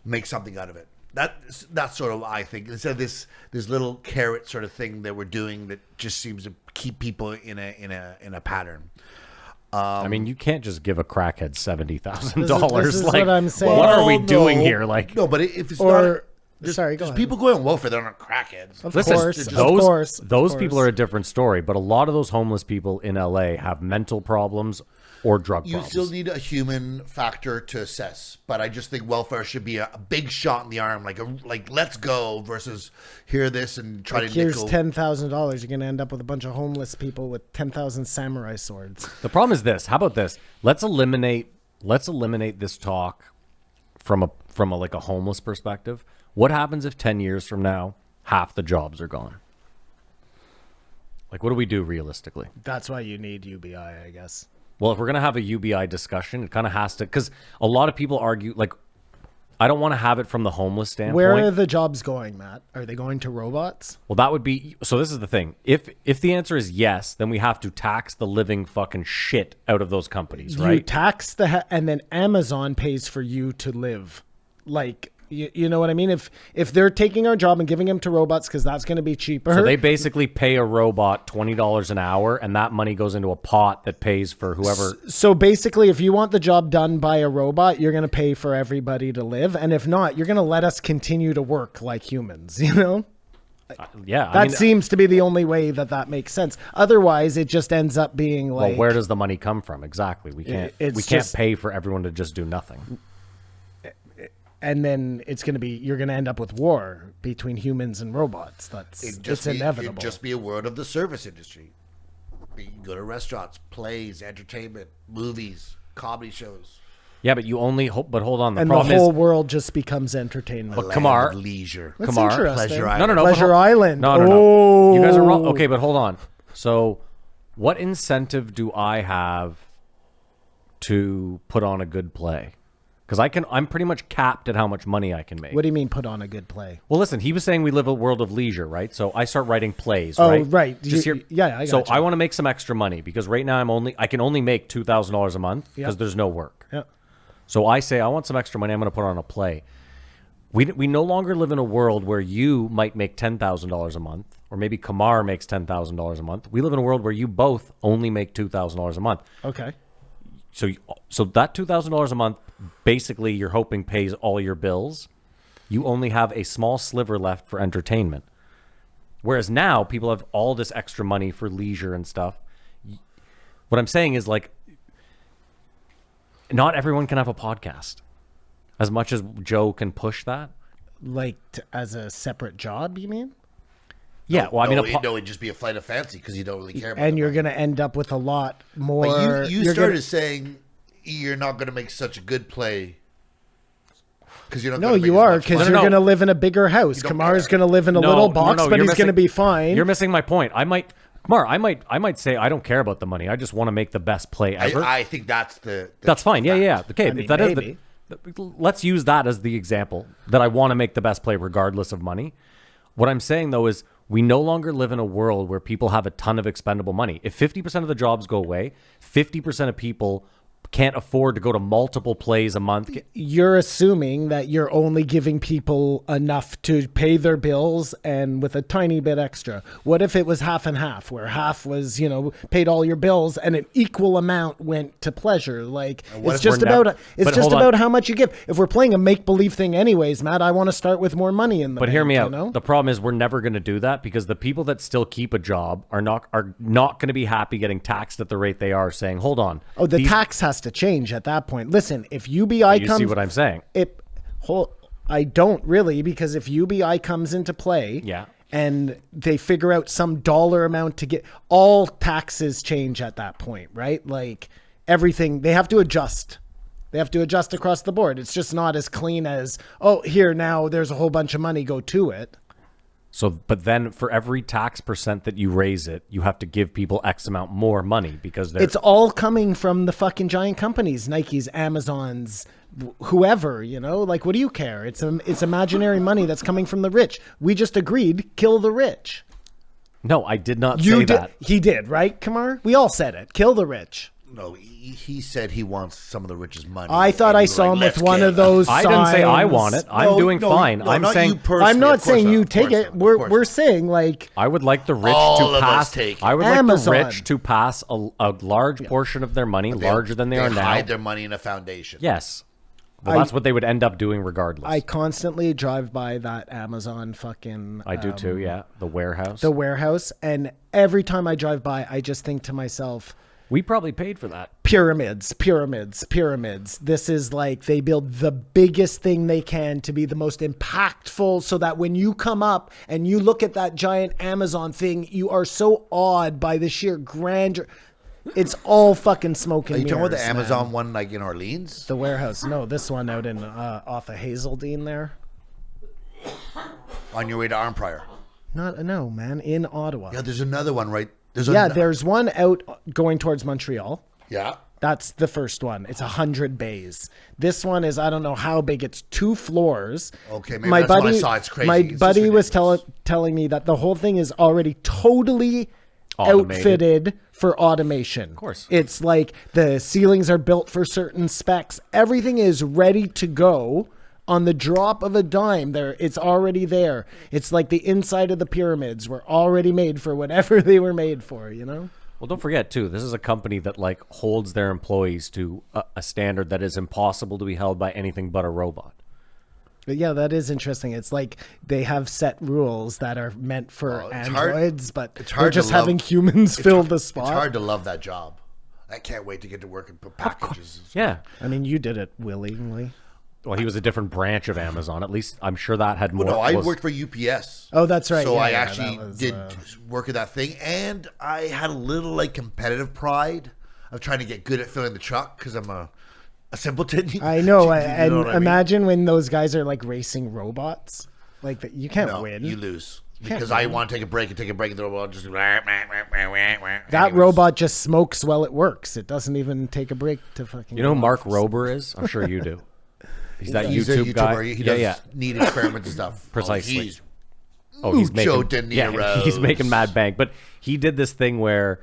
make something out of it. That's sort of, I think, instead of this little carrot sort of thing that we're doing that just seems to keep people in a pattern. I mean, you can't just give a crackhead $70,000. This is like, what I'm saying. What are we doing here? Like, no, but if it's not. Sorry, go there's ahead. people going on welfare, they're not crackheads. Those people are a different story, but a lot of those homeless people in LA have mental problems or drug problems. You still need a human factor to assess, but I just think welfare should be a big shot in the arm, like let's go versus hear this and try to here's $10,000. You're gonna end up with a bunch of homeless people with 10,000 samurai swords. The problem is this. How about this? Let's eliminate this talk from a like a homeless perspective. What happens if 10 years from now, half the jobs are gone? Like, what do we do realistically? That's why you need UBI, I guess. Well, if we're going to have a UBI discussion, it kind of has to, because a lot of people argue, like, I don't want to have it from the homeless standpoint. Where are the jobs going, Matt? Are they going to robots? Well, that would be, so this is the thing. If the answer is yes, then we have to tax the living fucking shit out of those companies, right? You tax and then Amazon pays for you to live. Like, you know what I mean? If they're taking our job and giving them to robots because that's going to be cheaper. So they basically pay a robot $20 an hour, and that money goes into a pot that pays for whoever. So basically, if you want the job done by a robot, you're going to pay for everybody to live. And if not, you're going to let us continue to work like humans, you know? Yeah. That seems to be the only way that makes sense. Otherwise, it just ends up being like... Well, where does the money come from? Exactly. We can't pay for everyone to just do nothing. And then it's going to be, you're going to end up with war between humans and robots. It's inevitable. It'd just be a world of the service industry. You can go to restaurants, plays, entertainment, movies, comedy shows. Yeah, but you only but hold on. The whole world just becomes entertainment. But Kamar, leisure. That's interesting. Pleasure Island. No. Pleasure Island. No. Oh. You guys are wrong. Okay, but hold on. So, what incentive do I have to put on a good play? Because I'm pretty much capped at how much money I can make. What do you mean put on a good play? Well, listen, he was saying we live a world of leisure, right? So I start writing plays, right? Oh, right. Yeah, I got you. I want to make some extra money because right now I can only make $2,000 a month because there's no work. Yeah. So I say I want some extra money. I'm going to put on a play. We no longer live in a world where you might make $10,000 a month, or maybe Kamar makes $10,000 a month. We live in a world where you both only make $2,000 a month. Okay. So that $2,000 a month, basically you're hoping pays all your bills. You only have a small sliver left for entertainment. Whereas now people have all this extra money for leisure and stuff. What I'm saying is, like, not everyone can have a podcast. As much as Joe can push that. Like as a separate job, you mean? Yeah, well, I mean, it'd just be a flight of fancy because you don't really care about it. And you're going to end up with a lot more. Like you started saying you're not going to make such a good play because you're not. No, you are, because you're going to live in a bigger house. Kamar's going to live in a little box, but he's going to be fine. You're missing my point. Kamar, I might say I don't care about the money. I just want to make the best play ever. I think that's that's fine. Fact. Yeah. Okay, I mean, let's use that as the example that I want to make the best play regardless of money. What I'm saying though is we no longer live in a world where people have a ton of expendable money. If 50% of the jobs go away, 50% of people can't afford to go to multiple plays a month. You're assuming that you're only giving people enough to pay their bills and with a tiny bit extra. What if it was half and half, where half was, paid all your bills and an equal amount went to pleasure? Like, it's just about how much you give. If we're playing a make-believe thing anyways, Matt, I want to start with more money in the bank. But hear me out. The problem is we're never going to do that because the people that still keep a job are not going to be happy getting taxed at the rate they are, saying, hold on. Oh, the tax has to change at that point. Listen, if UBI comes... You see what I'm saying? I don't really, because if UBI comes into play... Yeah. And they figure out some dollar amount to get... All taxes change at that point, right? Like, everything... They have to adjust. They have to adjust across the board. It's just not as clean as, oh, here, now there's a whole bunch of money, go to it. So, but then for every tax percent that you raise it, you have to give people X amount more money because it's all coming from the fucking giant companies, Nikes, Amazons, whoever, like, what do you care? It's imaginary money that's coming from the rich. We just agreed, kill the rich. No, I did not say that. He did, right, Kamar? We all said it. Kill the rich. No, he said he wants some of the richest money. I thought I saw him with one of those signs. I didn't say I want it. I'm doing fine. I'm saying I'm not saying you take it. We're saying, like, I would like the rich to pass. I would like the rich to pass a large portion of their money, larger than they are now. Hide their money in a foundation. Yes. Well, that's what they would end up doing regardless. I constantly drive by that Amazon fucking... I do too, yeah. The warehouse. The warehouse. And every time I drive by, I just think to myself... We probably paid for that. Pyramids. This is like they build the biggest thing they can to be the most impactful so that when you come up and you look at that giant Amazon thing, you are so awed by the sheer grandeur. It's all fucking smoke and mirrors. Are you talking about the Amazon one like in Orleans? The warehouse. No, this one out in off of Hazeldean there. On your way to Arnprior? No, man. In Ottawa. Yeah, there's another one, right? There's one out going towards Montreal. Yeah. That's the first one. It's 100 bays. This one is, I don't know how big. It's 2 floors. Okay, maybe that's what I saw. It's crazy. My It's just buddy was ridiculous. telling me that the whole thing is already totally outfitted for automation. Of course. It's like the ceilings are built for certain specs. Everything is ready to go. On the drop of a dime, it's already there. It's like the inside of the pyramids were already made for whatever they were made for, you know? Well, don't forget, too, this is a company that, like, holds their employees to a standard that is impossible to be held by anything but a robot. But yeah, that is interesting. It's like they have set rules that are meant for androids, but they're just having humans fill the spot. It's hard to love that job. I can't wait to get to work and put packages. Yeah. I mean, you did it willingly. Well, he was a different branch of Amazon. At least I'm sure that had more. No, I worked for UPS. Oh, that's right. So yeah, I yeah, actually did work at that thing, and I had a little like competitive pride of trying to get good at filling the truck because I'm a simpleton. I know, You know and what I mean? imagine when those guys are like racing robots. Like you can't No, win. you lose. Because I want to take a break, and the robot just That robot just smokes while it works. It doesn't even take a break to fucking. You know who Mark Rober is? I'm sure you do. He's that He's YouTube a guy. YouTuber. He does neat experiments and stuff. Precisely. He's making De Niro. he's making mad bank. But he did this thing where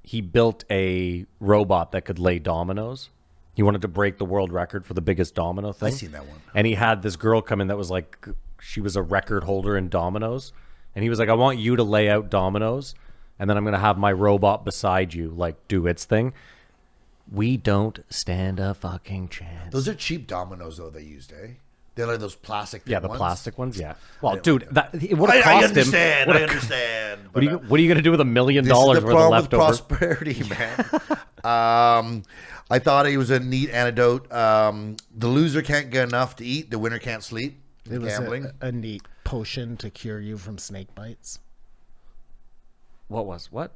he built a robot that could lay dominoes. He wanted to break the world record for the biggest domino thing. I seen that one. And he had this girl come in that was like, she was a record holder in dominoes. And he was like, I want you to lay out dominoes, and then I'm going to have my robot beside you, like, do its thing. We don't stand a fucking chance. Those are cheap dominoes, though, they used, eh? They're like those plastic the ones. plastic ones, yeah. Well, dude, it would have cost I him. understand. I understand. What are you going to do with $1 million This is worth the of problem with leftovers? prosperity, man. I thought it was a neat anecdote. The loser can't get enough to eat. The winner can't sleep. It was Gambling. a neat potion to cure you from snake bites. What?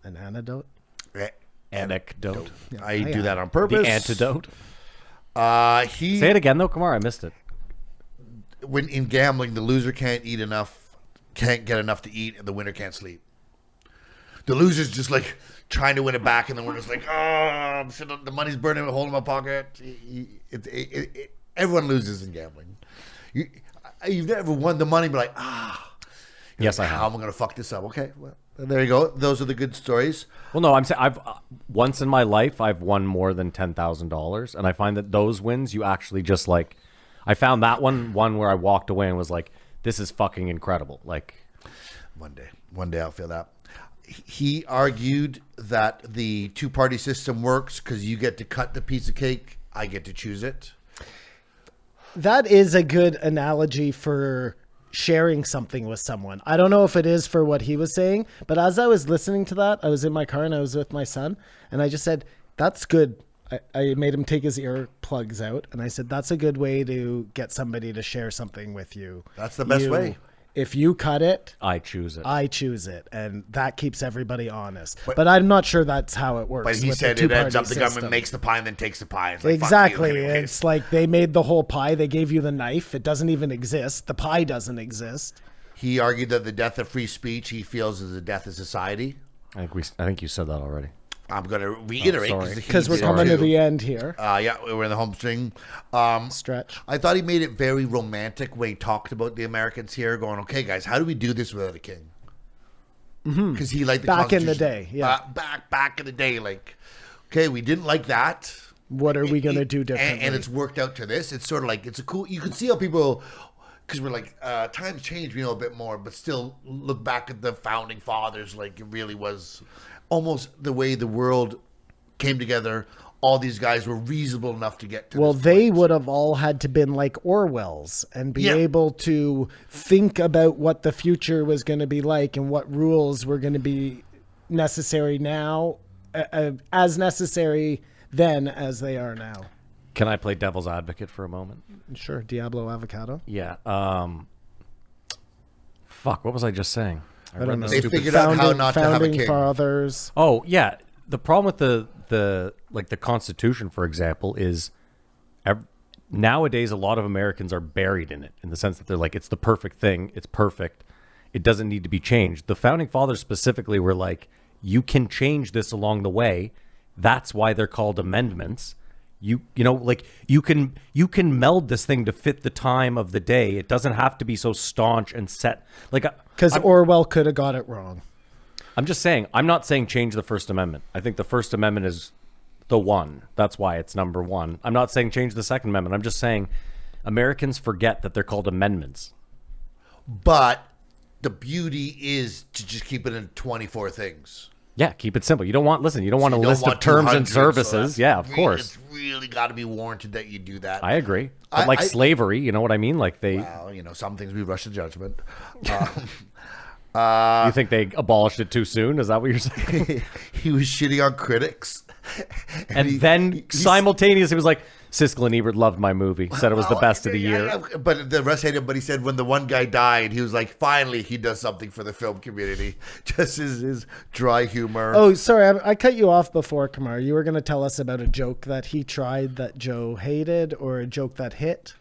An antidote. Anecdote. I do that on purpose. The antidote. He Say it again, though. Come on, I missed it. when in gambling, the loser can't get enough to eat, and the winner can't sleep. The loser's just like trying to win it back, and the winner's like, oh, the money's burning a hole in my pocket. Everyone loses in gambling. You've never won the money, but like, Yes, I have. how am I going to fuck this up? Okay, well, there you go. Those are the good stories. Well, no, I'm saying I've once in my life I've won more than $10,000, and I find that those wins you actually just like. I found that one where I walked away and was like, "This is fucking incredible!" Like, One day I'll feel that. He argued that the two-party system works because you get to cut the piece of cake, I get to choose it. That is a good analogy for sharing something with someone. I don't know if it is for what he was saying, but as I was listening to that, I was in my car and I was with my son, and I just said, that's good. I made him take his earplugs out, and I said, that's a good way to get somebody to share something with you. That's the best way. If you cut it, I choose it. I choose it, and that keeps everybody honest. But I'm not sure that's how it works. But he with said the it ends two-party up the government system. makes the pie and then takes the pie. It's like, Exactly. fuck you anyways. It's like they made the whole pie. They gave you the knife. It doesn't even exist. The pie doesn't exist. He argued that the death of free speech he feels is the death of society. I think you said that already. I'm going to reiterate sorry. Because we're coming to the end here. Yeah, we're in the home string. Stretch. I thought he made it very romantic when he talked about the Americans here, going, "Okay, guys, how do we do this without a king?" Because he liked the Back in the Constitution. day, yeah. Back in the day, like, okay, we didn't like that. What are we going to do differently? And it's worked out to this. It's sort of like it's a cool. You can see how people, because we're like times change, we know a bit more, but still look back at the founding fathers, like it really was almost the way the world came together. All these guys were reasonable enough to get to. Well, this they point. would have all had to been like Orwell's and be Yeah. able to think about what the future was going to be like and what rules were going to be necessary now, as necessary then as they are now. Can I play devil's advocate for a moment? Sure. Diablo avocado. Yeah. Fuck. What was I just saying? I don't know. They figured out how not to have a Founding king. fathers. Oh yeah, the problem with the Constitution, for example, is nowadays a lot of Americans are buried in it, in the sense that they're like, it's the perfect thing, it's perfect, it doesn't need to be changed. The founding fathers specifically were like, you can change this along the way. That's why they're called amendments. You know, like you can meld this thing to fit the time of the day. It doesn't have to be so staunch and set. Like, because Orwell could have got it wrong. I'm just saying, I'm not saying change the First Amendment. I think the First Amendment is the one. That's why it's number one. I'm not saying change the Second Amendment. I'm just saying Americans forget that they're called amendments. But the beauty is to just keep it in 24 things. Yeah, keep it simple. You don't want a list of terms and services. So yeah, of course. It's really got to be warranted that you do that. I agree. But like slavery, you know what I mean? Like well, you know, some things we rush to judgment. You think they abolished it too soon? Is that what you're saying? He was shitting on critics. And then simultaneously, he was like, Siskel and Ebert loved my movie. Said it was the best of the year. But the rest hated him. But he said when the one guy died, he was like, finally, he does something for the film community. Just his dry humor. Oh, sorry. I cut you off before, Kamar. You were going to tell us about a joke that he tried that Joe hated, or a joke that hit?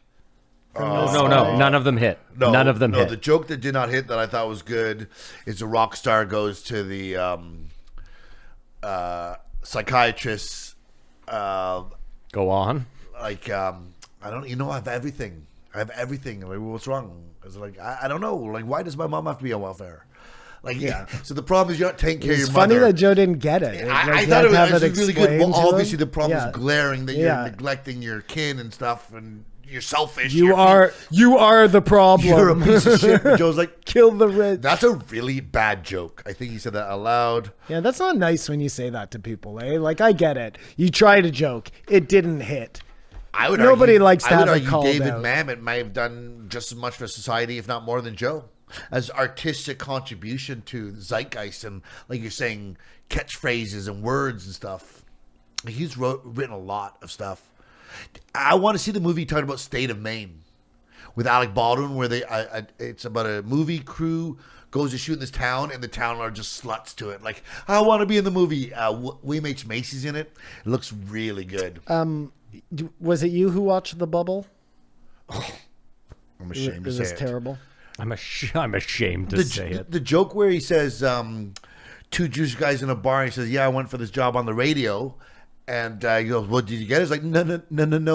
No. None of them hit. None of them hit. The joke that did not hit that I thought was good is a rock star goes to the psychiatrist. Go on. Like, I don't, I have everything. Like, what's wrong? It's like, I don't know. Like, why does my mom have to be on welfare? Like, yeah. So the problem is you're not taking care of your mother. It's funny that Joe didn't get it. I thought it was really good. Well, obviously, the problem is glaring that you're neglecting your kin and stuff, and you're selfish. You are the problem. You're a piece of shit. And Joe's like, kill the rich. That's a really bad joke. I think he said that out loud. Yeah, that's not nice when you say that to people, eh? Like, I get it. You tried a joke. It didn't hit. Nobody likes to have it called David out. Mamet might have done just as much for society, if not more than Joe, as artistic contribution to the zeitgeist and, like you're saying, catchphrases and words and stuff. He's written a lot of stuff. I want to see the movie talking about State of Maine with Alec Baldwin, where it's about a movie crew goes to shoot in this town, and the town are just sluts to it. Like, I want to be in the movie. William H. Macy's in it. It looks really good. Was it you who watched The Bubble? Oh, I'm ashamed to say it. It was terrible. I'm ashamed to say it. The joke where he says, two Jewish guys in a bar, and he says, yeah, I went for this job on the radio. And he goes, what did you get? It's like, no.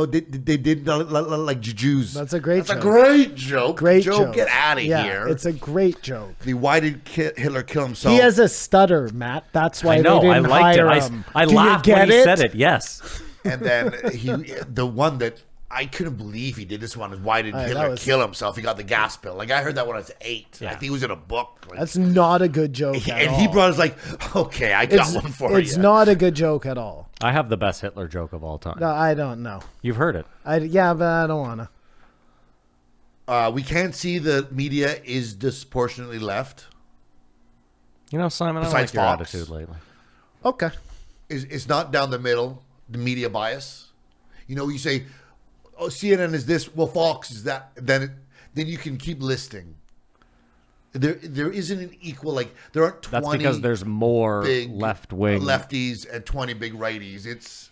They did like Jews. That's a great joke. That's a great joke. Great Joe, joke. Get out of here. It's a great joke. Why did Hitler kill himself? He has a stutter, Matt. That's why I know. they I didn't liked hire it. him. I Do laughed you get when he it? said it. Yes. And then the one that I couldn't believe he did this one is why did Hitler kill himself? He got the gas pill. Like, I heard that when I was 8. Yeah. I think it was in a book. Like, that's not a good joke at all. And he brought us like, okay, I got one for you. It's not a good joke at all. I have the best Hitler joke of all time. No, I don't know. You've heard it. Yeah, but I don't want to. We can't see the media is disproportionately left. You know, Simon, I like your attitude lately. Okay. It's not down the middle, the media bias. You know, you say, oh, CNN is this, well, Fox is that, then you can keep listing. There isn't an equal, like, there aren't 20 That's because there's more big left-wing lefties and 20 big righties. It's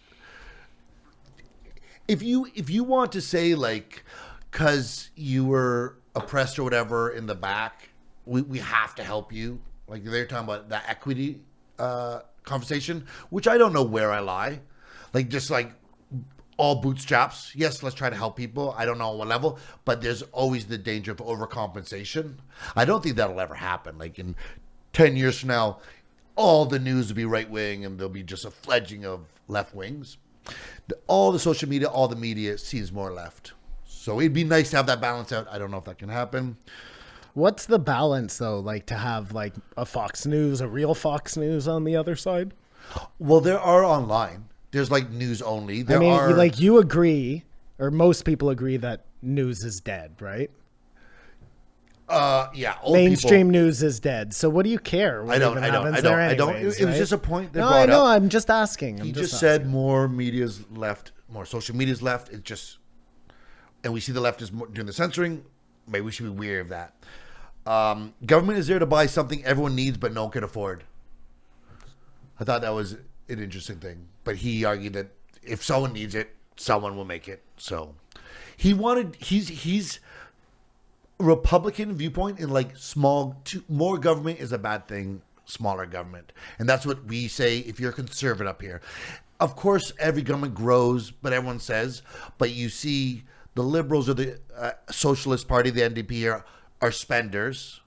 if you want to say, like, because you were oppressed or whatever in the back, we have to help you. Like, they're talking about that equity conversation, which I don't know where I lie. Like, just like all bootstraps. Yes, let's try to help people. I don't know on what level, but there's always the danger of overcompensation. I don't think that'll ever happen. Like, in 10 years from now, all the news will be right wing and there'll be just a fledgling of left wings. All the social media, all the media seems more left. So it'd be nice to have that balance out. I don't know if that can happen. What's the balance, though, like to have like a Fox News, a real Fox News on the other side? Well, there are online. There's like news only. You agree, or most people agree that news is dead, right? Yeah. Mainstream news is dead. So what do you care? I don't. It was just a point. No, I know. I'm just asking. He just said more media's left, more social media's left. It's just, and we see the left is doing the censoring. Maybe we should be wary of that. Government is there to buy something everyone needs but no one can afford. I thought that was an interesting thing, but he argued that if someone needs it, someone will make it. So he's Republican viewpoint in like more government is a bad thing smaller government. And that's what we say if you're conservative up here. Of course, every government grows, but everyone says, but you see the Liberals or the Socialist Party, the NDP, are spenders.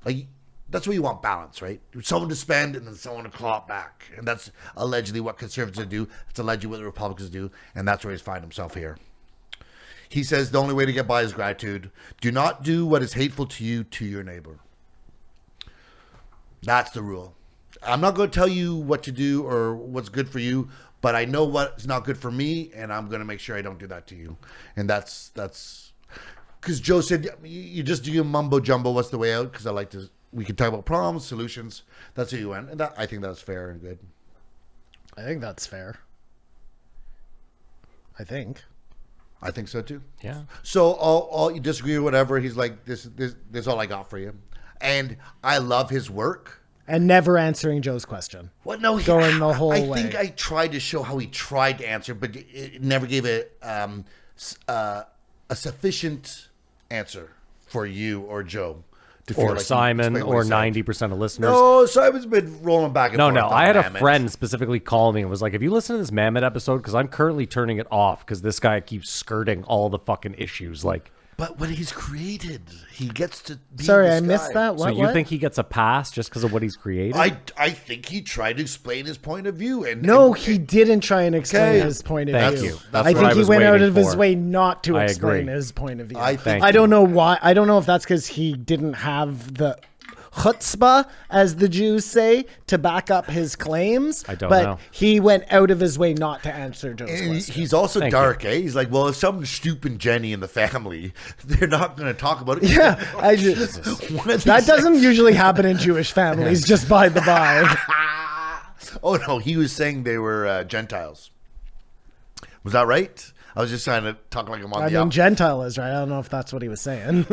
Like, that's where you want balance, right? Someone to spend and then someone to claw it back. And that's allegedly what conservatives do. It's allegedly what the Republicans do. And that's where he's finding himself here. He says the only way to get by is gratitude. Do not do what is hateful to you to your neighbor. That's the rule. I'm not going to tell you what to do or what's good for you, but I know what's not good for me, and I'm going to make sure I don't do that to you. And that's because Joe said, you just do your mumbo jumbo, what's the way out? Because we can talk about problems, solutions. That's who you went. And I think that's fair and good. I think that's fair. I think so too. Yeah. So all you disagree or whatever, he's like, this is all I got for you. And I love his work. And never answering Joe's question. What? No, going the whole way. I think I tried to show how he tried to answer, but it never gave a sufficient answer for you or Joe. To feel Or like Simon, or 90% of listeners. No, Simon's been rolling back and forth. No. on I had a Mamet. friend specifically call me and was like, "Have you listened to this Mamet episode? Because I'm currently turning it off because this guy keeps skirting all the fucking issues." Like, But what he's created, he gets to be Sorry, this I missed guy. that. so What? you think he gets a pass just because of what he's created? I think he tried to explain his point of view. No, he didn't try and explain Okay. his point of Thank view. you. That's I what think I he was went out waiting of his for. way not to I explain agree. his point of view. I think- I don't know why. I don't know if that's because he didn't have the chutzpah, as the Jews say, to back up his claims. I don't but know. he went out of his way not to answer Joe's And question. he's also Thank dark, eh? He's like, well, if someone's stooping Jenny in the family, they're not going to talk about it. Yeah, I just, that doesn't usually happen in Jewish families, just by the by. Oh, no, he was saying they were Gentiles. Was that right? I was just trying to talk like I'm on I the mean, up. Gentile is right. I don't know if that's what he was saying.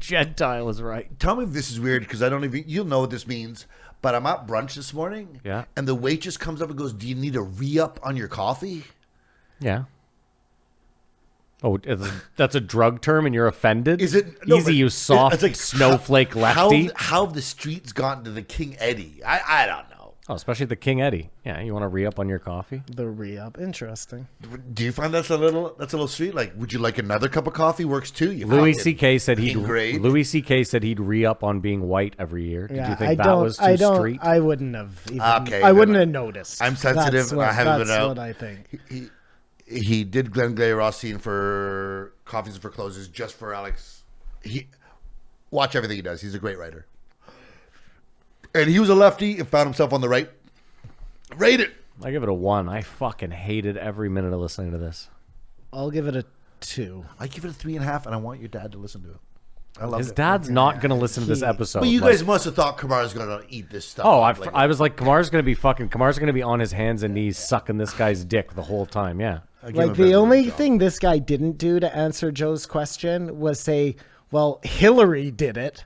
Gentile is right. Tell me if this is weird, because I don't even, you'll know what this means, but I'm at brunch this morning, Yeah. and the waitress comes up and goes, do you need a re-up on your coffee? Yeah. Oh, that's a drug term, and you're offended? Is it no, easy? but You soft it's like, snowflake lefty. How have the streets gotten to the King Eddie? I don't know. Oh, especially the King Eddie. Yeah, you want to re-up on your coffee? The re-up. Interesting. Do you find that's a little street? Like, would you like another cup of coffee? Works too. You Louis fucking C.K. said he'd ingrate. Louis C.K. said he'd re-up on being white every year. Did Yeah, you think I that don't. was too I don't. street? I wouldn't have. Even, Okay, I wouldn't then have noticed. I'm sensitive. That's what, I haven't been that's out. what I think. He did Glenn Glay Rossine for Coffees for Closes just for Alex. Watch everything he does. He's a great writer. And he was a lefty and found himself on the right. Rate it. I give it a 1. I fucking hated every minute of listening to this. I'll give it a 2. I give it a 3.5, and I want your dad to listen to it. I love His it. dad's not going to listen to this episode. But you Like, guys must have thought Kamar's going to eat this stuff. oh, up, I was like, Kamar's going to be on his hands and knees sucking this guy's dick the whole time. Yeah. I give him Like a the better only job. thing this guy didn't do to answer Joe's question was say, "Well, Hillary did it,"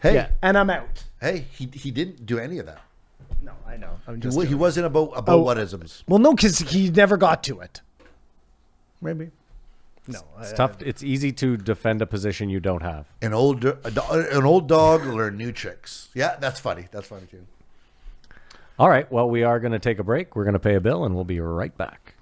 Hey, Yeah. and I'm out. hey, he didn't do any of that. No, I know. I'm just. He joking. wasn't about Oh. what-isms. Well, no, because he never got to it. Maybe. No, It's tough. It's easy to defend a position you don't have. An old dog learn new tricks. Yeah, that's funny. That's funny too. All right. Well, we are going to take a break. We're going to pay a bill, and we'll be right back.